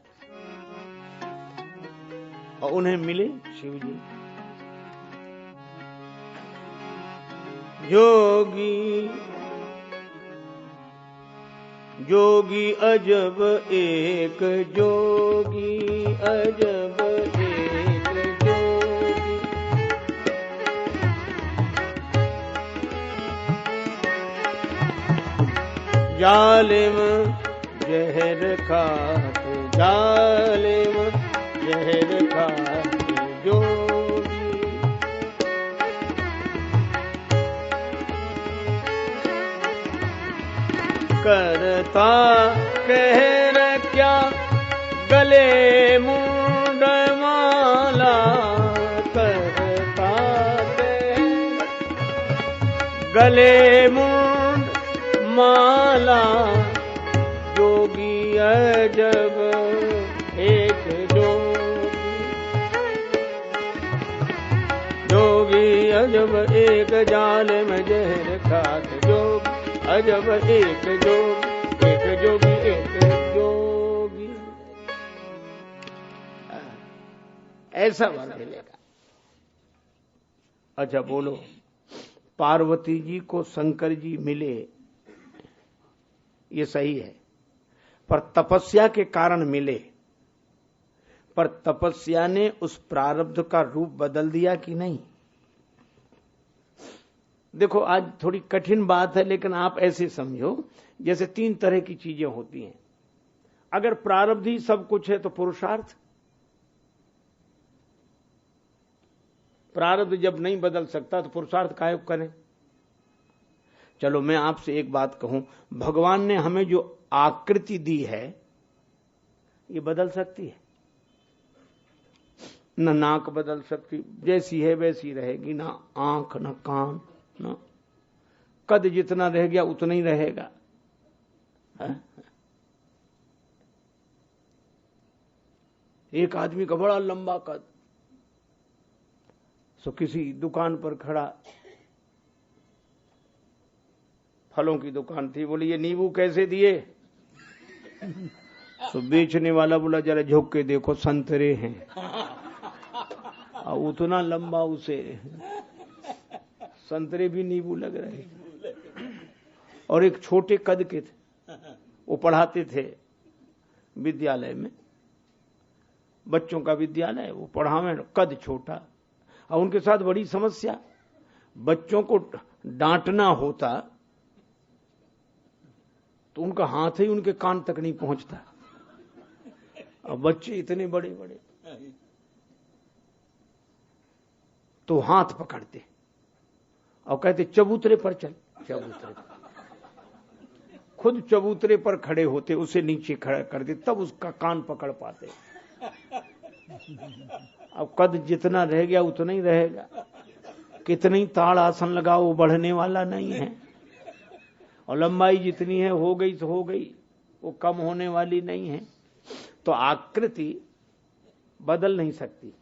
और उन्हें मिले शिव जी। जोगी जोगी अजब एक जोगी, अजब एक जोगी। जालिम जहर खाते जालिम जहर खाते जोगी। करता कहर क्या गले मुंड माला, करता गले मुंड माला, जोगी अजब एक जोगी, जोगी अजब एक जाल में जहर खात जोगी, अजब एक जोगी, एक जोगी एक जोगी। ऐसा वर मिलेगा। अच्छा बोलो, पार्वती जी को शंकर जी मिले, ये सही है, पर तपस्या के कारण मिले, पर तपस्या ने उस प्रारब्ध का रूप बदल दिया कि नहीं? देखो आज थोड़ी कठिन बात है, लेकिन आप ऐसे समझो जैसे 3 तरह की चीजें होती हैं। अगर प्रारब्ध ही सब कुछ है तो पुरुषार्थ, प्रारब्ध जब नहीं बदल सकता तो पुरुषार्थ काहे करें? चलो मैं आपसे एक बात कहूं, भगवान ने हमें जो आकृति दी है ये बदल सकती है? न नाक बदल सकती, जैसी है वैसी रहेगी, ना आंख न कान, न कद जितना रह गया उतना ही रहेगा। एक आदमी का बड़ा लंबा कद, सो किसी दुकान पर खड़ा, फलों की दुकान थी, बोले ये नींबू कैसे दिए? तो बेचने वाला बोला जरा झोंक के देखो संतरे हैं, और उतना लंबा उसे संतरे भी नींबू लग रहे। और एक छोटे कद के थे, वो पढ़ाते थे विद्यालय में, बच्चों का विद्यालय, वो पढ़ावे, कद छोटा, और उनके साथ बड़ी समस्या, बच्चों को डांटना होता तो उनका हाथ ही उनके कान तक नहीं पहुंचता, और बच्चे इतने बड़े बड़े, तो हाथ पकड़ते और कहते चबूतरे पर चल, चबूतरे पर। खुद चबूतरे पर खड़े होते, उसे नीचे खड़ा कर दे, तब उसका कान पकड़ पाते। अब कद जितना रह गया उतना ही रहेगा, कितनी ताड़ आसन लगाओ वो बढ़ने वाला नहीं है, और लंबाई जितनी है हो गई तो हो गई, वो कम होने वाली नहीं है। तो आकृति बदल नहीं सकती,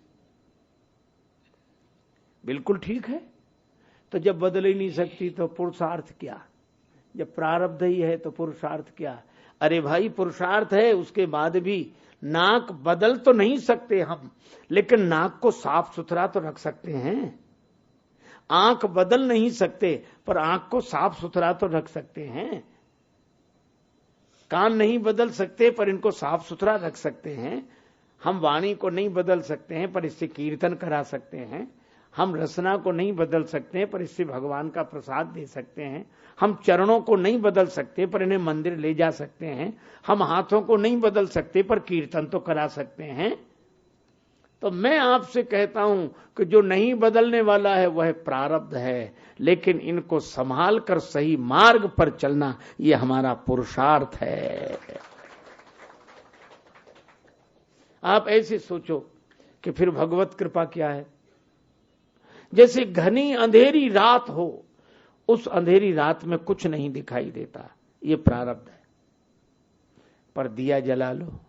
बिल्कुल ठीक है। तो जब बदल ही नहीं सकती तो पुरुषार्थ क्या? जब प्रारब्ध ही है तो पुरुषार्थ क्या? अरे भाई पुरुषार्थ है, उसके बाद भी नाक बदल तो नहीं सकते हम, लेकिन नाक को साफ सुथरा तो रख सकते हैं। आंख बदल नहीं सकते, पर आंख को साफ सुथरा तो रख सकते हैं। कान नहीं बदल सकते, पर इनको साफ सुथरा रख सकते हैं। हम वाणी को नहीं बदल सकते हैं, पर इससे कीर्तन करा सकते हैं। हम रसना को नहीं बदल सकते हैं, पर इससे भगवान का प्रसाद दे सकते हैं। हम चरणों को नहीं बदल सकते, पर इन्हें मंदिर ले जा सकते हैं। हम हाथों को नहीं बदल सकते, पर कीर्तन तो करा सकते हैं। तो मैं आपसे कहता हूं कि जो नहीं बदलने वाला है वह प्रारब्ध है, लेकिन इनको संभाल कर सही मार्ग पर चलना यह हमारा पुरुषार्थ है। आप ऐसे सोचो कि फिर भगवत कृपा क्या है? जैसे घनी अंधेरी रात हो, उस अंधेरी रात में कुछ नहीं दिखाई देता, ये प्रारब्ध है। पर दिया जला लो,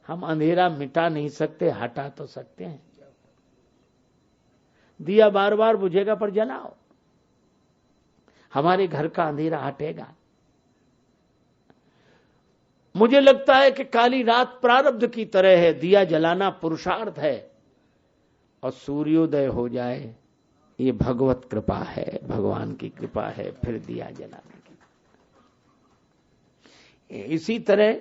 हम अंधेरा मिटा नहीं सकते, हटा तो सकते हैं। दिया बार बार बुझेगा, पर जलाओ, हमारे घर का अंधेरा हटेगा। मुझे लगता है कि काली रात प्रारब्ध की तरह है, दिया जलाना पुरुषार्थ है, और सूर्योदय हो जाए ये भगवत कृपा है, भगवान की कृपा है, फिर दिया जलाने की। इसी तरह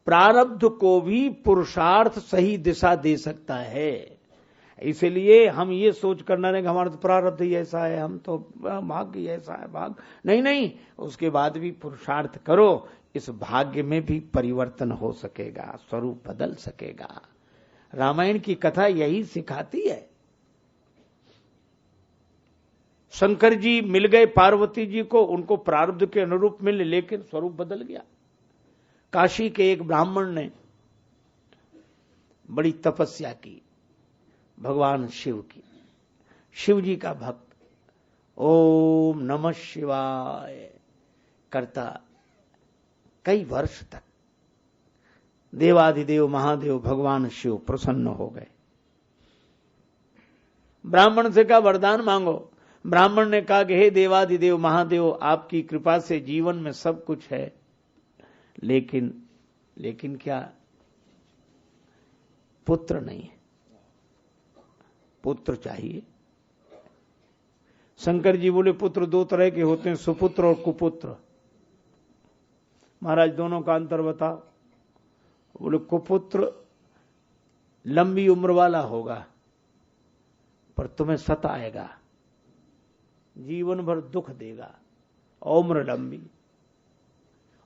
प्रारब्ध को भी पुरुषार्थ सही दिशा दे सकता है। इसलिए हम ये सोच कर ना रहे कि हमारा तो प्रारब्ध ही ऐसा है, हम तो भाग्य ऐसा है, भाग नहीं, उसके बाद भी पुरुषार्थ करो इस भाग्य में भी परिवर्तन हो सकेगा, स्वरूप बदल सकेगा। रामायण की कथा यही सिखाती है। शंकर जी मिल गए पार्वती जी को, उनको प्रारब्ध के अनुरूप मिले, लेकिन स्वरूप बदल गया। काशी के एक ब्राह्मण ने बड़ी तपस्या की भगवान शिव की, शिव जी का भक्त, ओम नमः शिवाय करता कई वर्ष तक देवाधिदेव महादेव भगवान शिव प्रसन्न हो गए। ब्राह्मण से कहा वरदान मांगो। ब्राह्मण ने कहा कि हे देवाधिदेव महादेव, आपकी कृपा से जीवन में सब कुछ है, लेकिन क्या, पुत्र नहीं है, पुत्र चाहिए। शंकर जी बोले पुत्र दो तरह के होते हैं, सुपुत्र और कुपुत्र। महाराज दोनों का अंतर बताओ। बोले कुपुत्र लंबी उम्र वाला होगा पर तुम्हें सताएगा, जीवन भर दुख देगा, उम्र लंबी।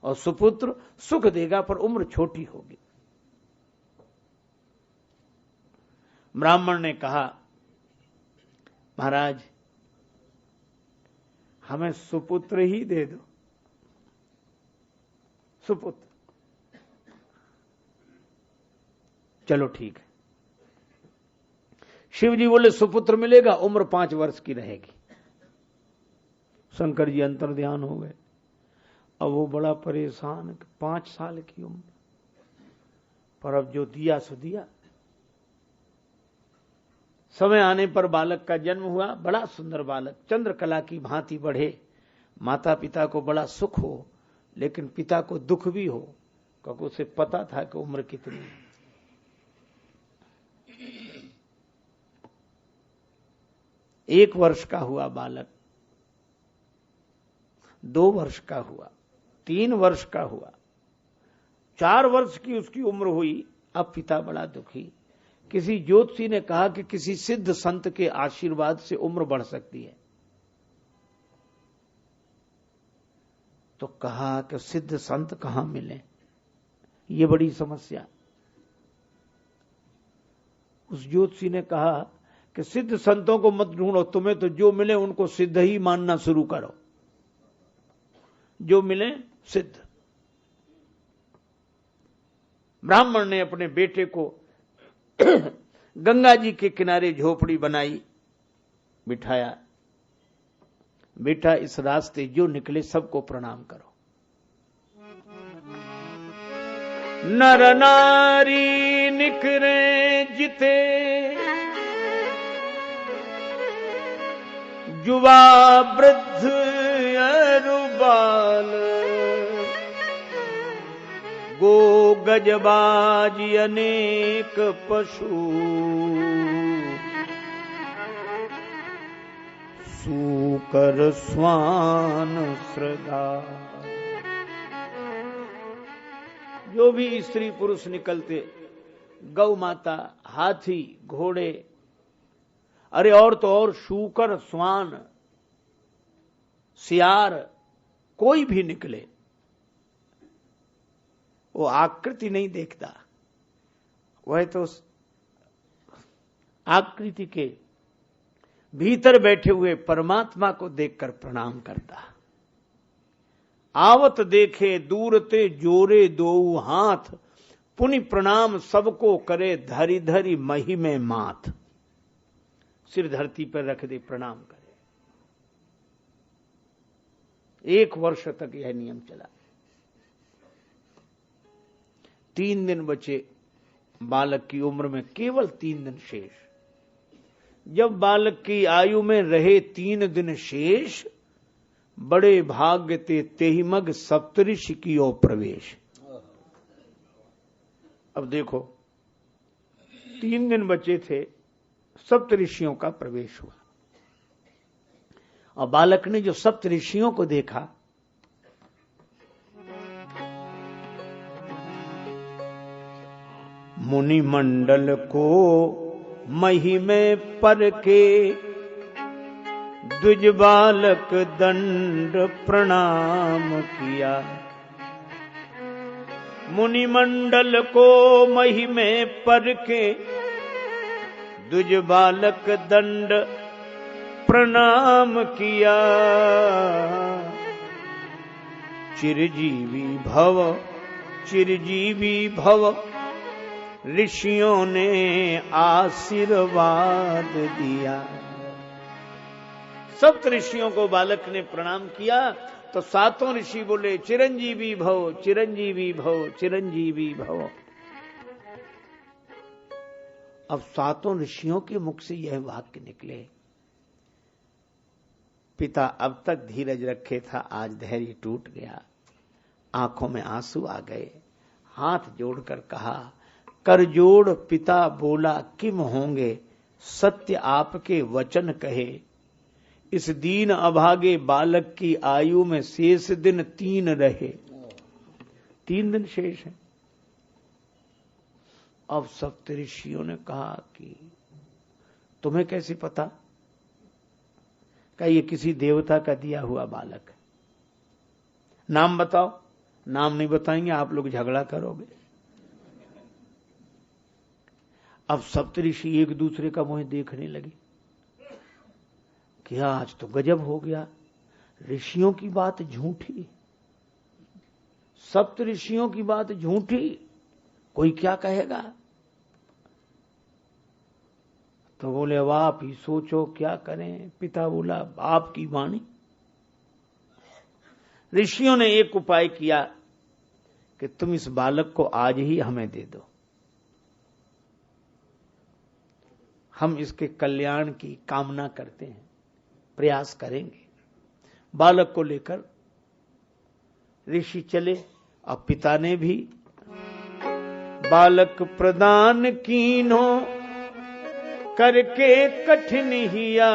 और सुपुत्र सुख देगा पर उम्र छोटी होगी। ब्राह्मण ने कहा महाराज हमें सुपुत्र ही दे दो, सुपुत्र। चलो ठीक है। शिव जी बोले सुपुत्र मिलेगा, उम्र 5 वर्ष की रहेगी। शंकर जी अंतर्ध्यान हो गए। अब वो बड़ा परेशान, 5 साल की उम्र, पर अब जो दिया सो दिया। समय आने पर बालक का जन्म हुआ। बड़ा सुंदर बालक, चंद्रकला की भांति बढ़े। माता पिता को बड़ा सुख हो, लेकिन पिता को दुख भी हो, क्योंकि उसे पता था कि उम्र कितनी है। 1 वर्ष का हुआ बालक, 2 वर्ष का हुआ, 3 वर्ष का हुआ, 4 वर्ष की उसकी उम्र हुई। अब पिता बड़ा दुखी। किसी ज्योतिषी ने कहा कि किसी सिद्ध संत के आशीर्वाद से उम्र बढ़ सकती है। तो कहा कि सिद्ध संत कहां मिले, ये बड़ी समस्या। उस ज्योतिषी ने कहा कि सिद्ध संतों को मत ढूंढो, तुम्हें तो जो मिले उनको सिद्ध ही मानना शुरू करो, जो मिले सिद्ध। ब्राह्मण ने अपने बेटे को गंगा जी के किनारे झोपड़ी बनाई, बिठाया, बेटा इस रास्ते जो निकले सबको प्रणाम करो। नर नारी निकरे जिते, युवा वृद्ध अरुबाल, गो गजबाजी अनेक पशु, सूकर स्वान श्रद्धा। जो भी स्त्री पुरुष निकलते, गौ माता, हाथी, घोड़े, अरे और तो और शूकर, स्वान, सियार, कोई भी निकले, वो आकृति नहीं देखता, वह तो आकृति के भीतर बैठे हुए परमात्मा को देखकर प्रणाम करता। आवत देखे दूर ते जोरे दो हाथ, पुनि प्रणाम सबको करे, धरी धरी मही में माथ। सिर धरती पर रख दे, प्रणाम करे। 1 वर्ष तक यह नियम चला। 3 दिन बचे बालक की उम्र में, केवल 3 दिन शेष। जब बालक की आयु में रहे 3 दिन शेष, बड़े भाग्य ते ही मग सप्तऋषि की ओर प्रवेश। अब देखो 3 दिन बचे थे, सप्तऋषियों का प्रवेश हुआ। और बालक ने जो सप्तऋषियों को देखा, मुनि मंडल को मही में पर के, द्विज बालक दंड प्रणाम किया। मुनिमंडल को महिमे परखे, दुज बालक दंड प्रणाम किया। चिरजीवी भव चिरजीवी भव, ऋषियों ने आशीर्वाद दिया। सप्त ऋषियों को बालक ने प्रणाम किया तो सातों ऋषि बोले चिरंजीवी भव चिरंजीवी भव चिरंजीवी भव। अब सातों ऋषियों के मुख से यह वाक्य निकले। पिता अब तक धीरज रखे था, आज धैर्य टूट गया, आंखों में आंसू आ गए। हाथ जोड़कर कहा, कर जोड़ पिता बोला किम होंगे, सत्य आपके वचन कहे। इस दीन अभागे बालक की आयु में शेष दिन 3 रहे। 3 दिन शेष है। अब सप्तऋषियों ने कहा कि तुम्हें कैसे पता? क्या ये किसी देवता का दिया हुआ बालक है? नाम बताओ। नाम नहीं बताएंगे आप लोग झगड़ा करोगे। अब सप्तऋषि एक दूसरे का मुंह देखने लगे कि आज तो गजब हो गया, ऋषियों की बात झूठी, सप्तऋषियों की बात झूठी, कोई क्या कहेगा? तो बोले अब आप ही सोचो क्या करें। पिता बोला आपकी वाणी। ऋषियों ने एक उपाय किया कि तुम इस बालक को आज ही हमें दे दो, हम इसके कल्याण की कामना करते हैं, प्रयास करेंगे। बालक को लेकर ऋषि चले। अब पिता ने भी बालक प्रदान कीनो, करके कठिन हिया।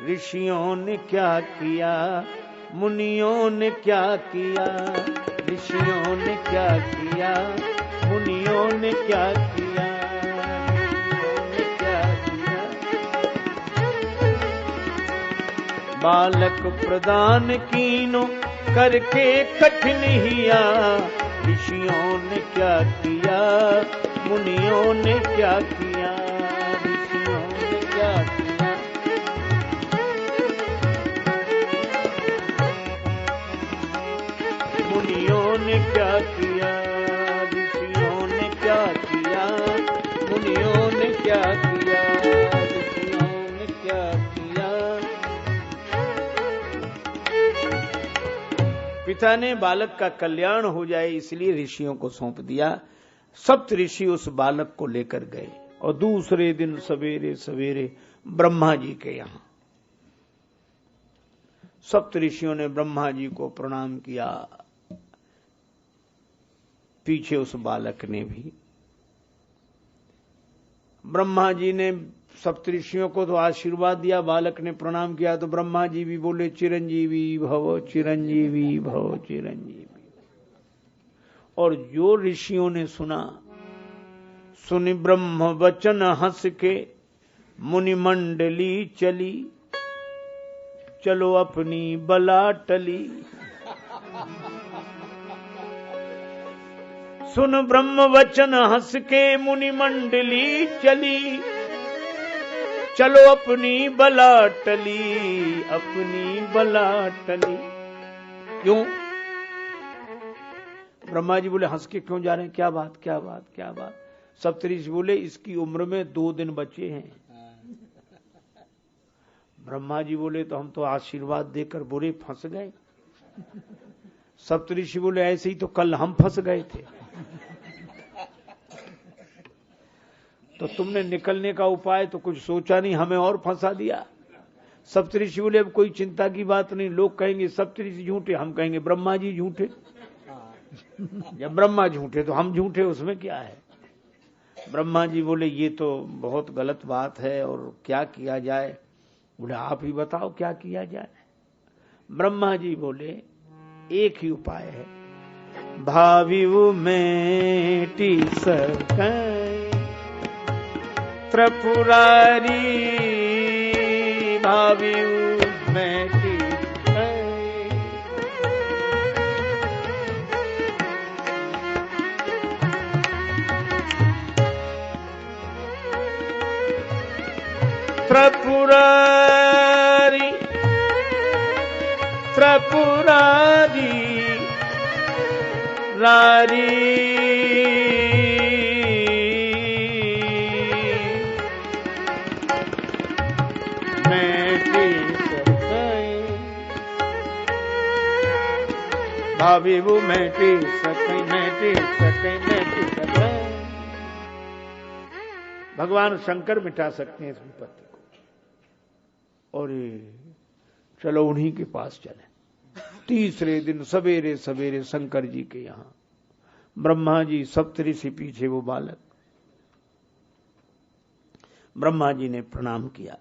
ऋषियों ने क्या किया, मुनियों ने क्या किया, ऋषियों ने क्या किया, मुनियों ने क्या किया, ऋषियों ने क्या किया। बालक प्रदान कीनो, करके कठिन हिया। ऋषियों ने क्या किया, मुनियों ने क्या किया, ऋषियों ने क्या किया। मुनियों ने क्या किया, ऋषियों ने क्या किया, मुनियों ने क्या किया, ऋषियों ने क्या किया। पिता ने बालक का कल्याण हो जाए इसलिए ऋषियों को सौंप दिया। सप्त ऋषि उस बालक को लेकर गए और दूसरे दिन सवेरे सवेरे ब्रह्मा जी के यहां सप्त ऋषियों ने ब्रह्मा जी को प्रणाम किया। पीछे उस बालक ने भी। ब्रह्मा जी ने सप्तऋषियों को तो आशीर्वाद दिया, बालक ने प्रणाम किया तो ब्रह्मा जी भी बोले चिरंजीवी भव चिरंजीवी भव चिरंजीवी। और जो ऋषियों ने सुना, सुनि ब्रह्म वचन हंस के मुनि मंडली चली, चलो अपनी बला टली। सुन ब्रह्म वचन हंस के मुनि मंडली चली, चलो अपनी बला टली, अपनी बला टली। क्यों? ब्रह्मा जी बोले हंस के क्यों जा रहे हैं, क्या बात क्या बात क्या बात। सप्तऋषि बोले इसकी उम्र में 2 दिन बचे हैं। ब्रह्मा जी बोले तो हम तो आशीर्वाद देकर बुरे फंस गए। सप्तऋषि बोले ऐसे ही तो कल हम फंस गए थे, तो तुमने निकलने का उपाय तो कुछ सोचा नहीं, हमें और फंसा दिया। सप्तऋषि बोले अब कोई चिंता की बात नहीं, लोग कहेंगे सप्तऋषि झूठे, हम कहेंगे ब्रह्मा जी झूठे। जब ब्रह्मा झूठे तो हम झूठे, उसमें क्या है। ब्रह्मा जी बोले ये तो बहुत गलत बात है और क्या किया जाए। बोले आप ही बताओ क्या किया जाए। ब्रह्मा जी बोले एक ही उपाय है, भाविव मेटी सकै त्रिपुरारी, भाविव मेटी त्रिपुरारी त्रिपुरारी रारी भाभी वो मैटी सके। भगवान शंकर मिटा सकते हैं इस विपत्ति को। और चलो उन्हीं के पास चले। तीसरे दिन सवेरे सवेरे शंकर जी के यहां ब्रह्मा जी सप्तऋषि पीछे वो बालक। ब्रह्मा जी ने प्रणाम किया,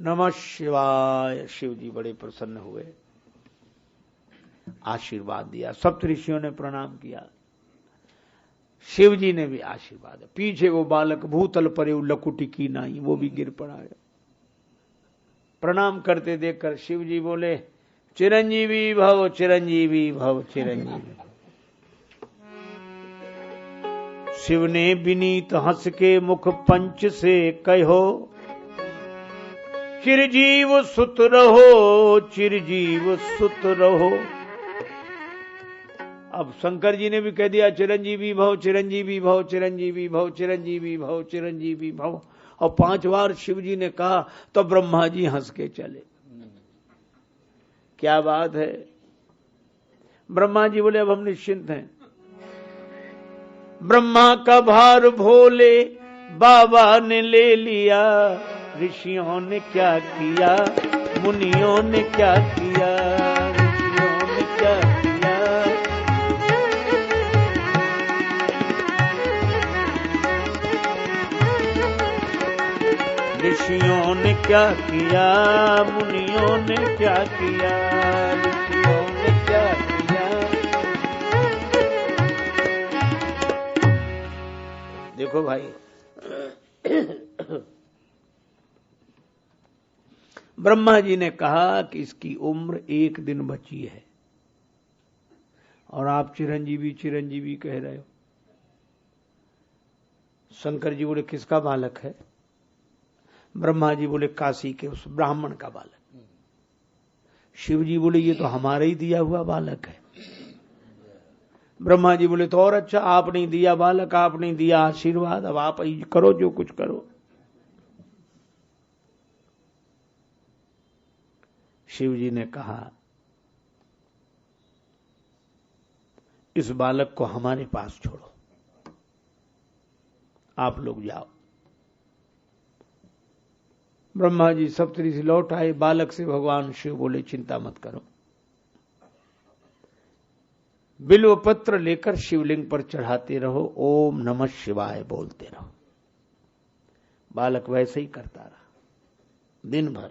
नमः शिवाय। शिव जी बड़े प्रसन्न हुए, आशीर्वाद दिया। सप्तऋषियों ने प्रणाम किया, शिव जी ने भी आशीर्वाद दिया। पीछे वो बालक भूतल परे लकुटी की नाई, वो भी गिर पड़ा है। प्रणाम करते देखकर शिव जी बोले, चिरंजीवी भव चिरंजीवी भव चिरंजीवी। शिव ने विनीत हंस के मुख पंच से कहो, चिरजीव सुत रहो चिरजीव सुत रहो। अब शंकर जी ने भी कह दिया, चिरंजीवी भव चिरंजीवी भव चिरंजीवी भव चिरंजीवी भव चिरंजीवी भव। और 5 बार शिव जी ने कहा तो ब्रह्मा जी हंस के चले। क्या बात है। ब्रह्मा जी बोले अब हम निश्चिंत हैं। ब्रह्मा का भार भोले बाबा ने ले लिया। ऋषियों ने क्या किया, मुनियों ने क्या किया, ऋषियों ने क्या किया। ऋषियों ने क्या किया, मुनियों ने क्या किया, ऋषियों ने क्या किया। देखो भाई, ब्रह्मा जी ने कहा कि इसकी उम्र 1 दिन बची है और आप चिरंजीवी चिरंजीवी कह रहे हो। शंकर जी बोले किसका बालक है? ब्रह्मा जी बोले काशी के उस ब्राह्मण का बालक। शिव जी बोले ये तो हमारा ही दिया हुआ बालक है। ब्रह्मा जी बोले तो और अच्छा, आपने दिया बालक, आपने दिया आशीर्वाद, अब आप ही करो जो कुछ करो। शिव जी ने कहा इस बालक को हमारे पास छोड़ो, आप लोग जाओ। ब्रह्मा जी सप्तऋषि लौट आए। बालक से भगवान शिव बोले चिंता मत करो, बिल्व पत्र लेकर शिवलिंग पर चढ़ाते रहो, ओम नमः शिवाय बोलते रहो। बालक वैसे ही करता रहा दिन भर।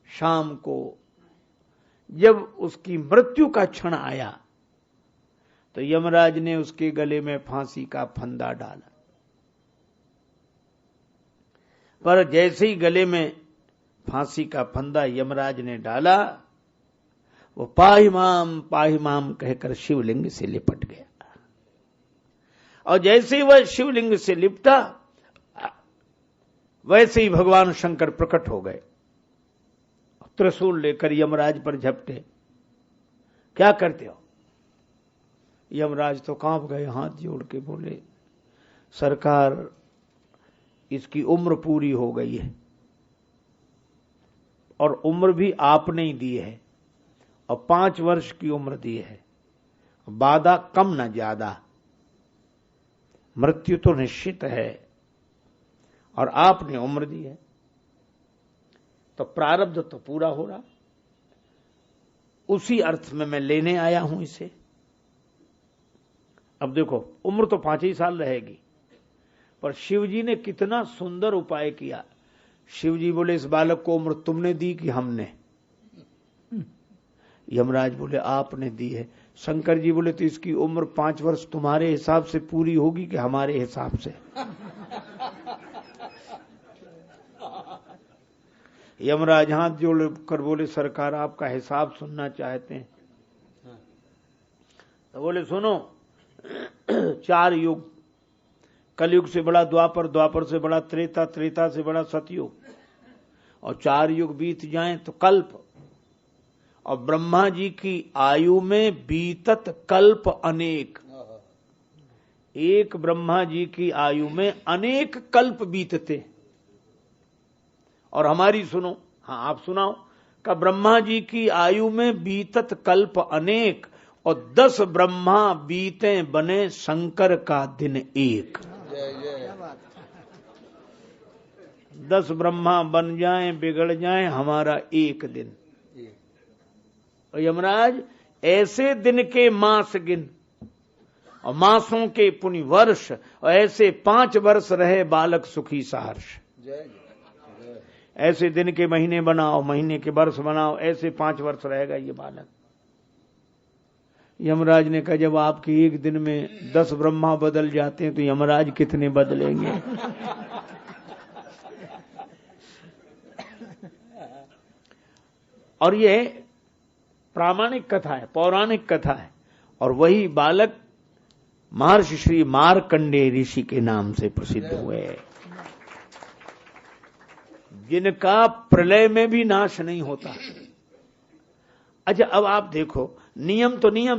शाम को जब उसकी मृत्यु का क्षण आया तो यमराज ने उसके गले में फांसी का फंदा डाला। पर जैसे ही गले में फांसी का फंदा यमराज ने डाला, वो पाहिमाम कहकर शिवलिंग से लिपट गया। और जैसे ही वह शिवलिंग से लिपटा, वैसे ही भगवान शंकर प्रकट हो गए। त्रिशूल लेकर यमराज पर झपटे। क्या करते हो? यमराज तो कांप गए, हाथ जोड़ के बोले सरकार इसकी उम्र पूरी हो गई है और उम्र भी आपने ही दी है और 5 वर्ष की उम्र दी है, वादा कम न ज्यादा। मृत्यु तो निश्चित है और आपने उम्र दी है तो प्रारब्ध तो पूरा हो रहा। उसी अर्थ में मैं लेने आया हूं इसे। अब देखो उम्र तो 5 ही साल रहेगी, पर शिवजी ने कितना सुंदर उपाय किया। शिवजी बोले इस बालक को उम्र तुमने दी कि हमने? यमराज बोले आपने दी है। शंकर जी बोले तो इसकी उम्र 5 वर्ष तुम्हारे हिसाब से पूरी होगी कि हमारे हिसाब से? यमराज हाथ जोड़ कर बोले सरकार आपका हिसाब सुनना चाहते हैं। तो बोले सुनो, 4 युग कलयुग से बड़ा द्वापर, द्वापर से बड़ा त्रेता, त्रेता से बड़ा सतयुग, और 4 युग बीत जाएं तो कल्प। और ब्रह्मा जी की आयु में बीतत कल्प अनेक। एक ब्रह्मा जी की आयु में अनेक कल्प बीतते। और हमारी सुनो, हाँ आप सुनाओ, का ब्रह्मा जी की आयु में बीतत कल्प अनेक, और 10 ब्रह्मा बीते बने शंकर का दिन एक। 10 ब्रह्मा बन जाएं, बिगड़ जाएं, हमारा एक दिन। और यमराज ऐसे दिन के मास गिन, और मासों के पुण्य वर्ष, और ऐसे 5 वर्ष रहे बालक सुखी सहर्ष। ऐसे दिन के महीने बनाओ, महीने के वर्ष बनाओ, ऐसे 5 वर्ष रहेगा ये बालक। यमराज ने कहा जब आपके एक दिन में 10 ब्रह्मा बदल जाते हैं तो यमराज कितने बदलेंगे। और ये प्रामाणिक कथा है, पौराणिक कथा है। और वही बालक महर्षि श्री मार्कंडेय ऋषि के नाम से प्रसिद्ध हुए, जिनका प्रलय में भी नाश नहीं होता। अच्छा अब आप देखो, नियम तो नियम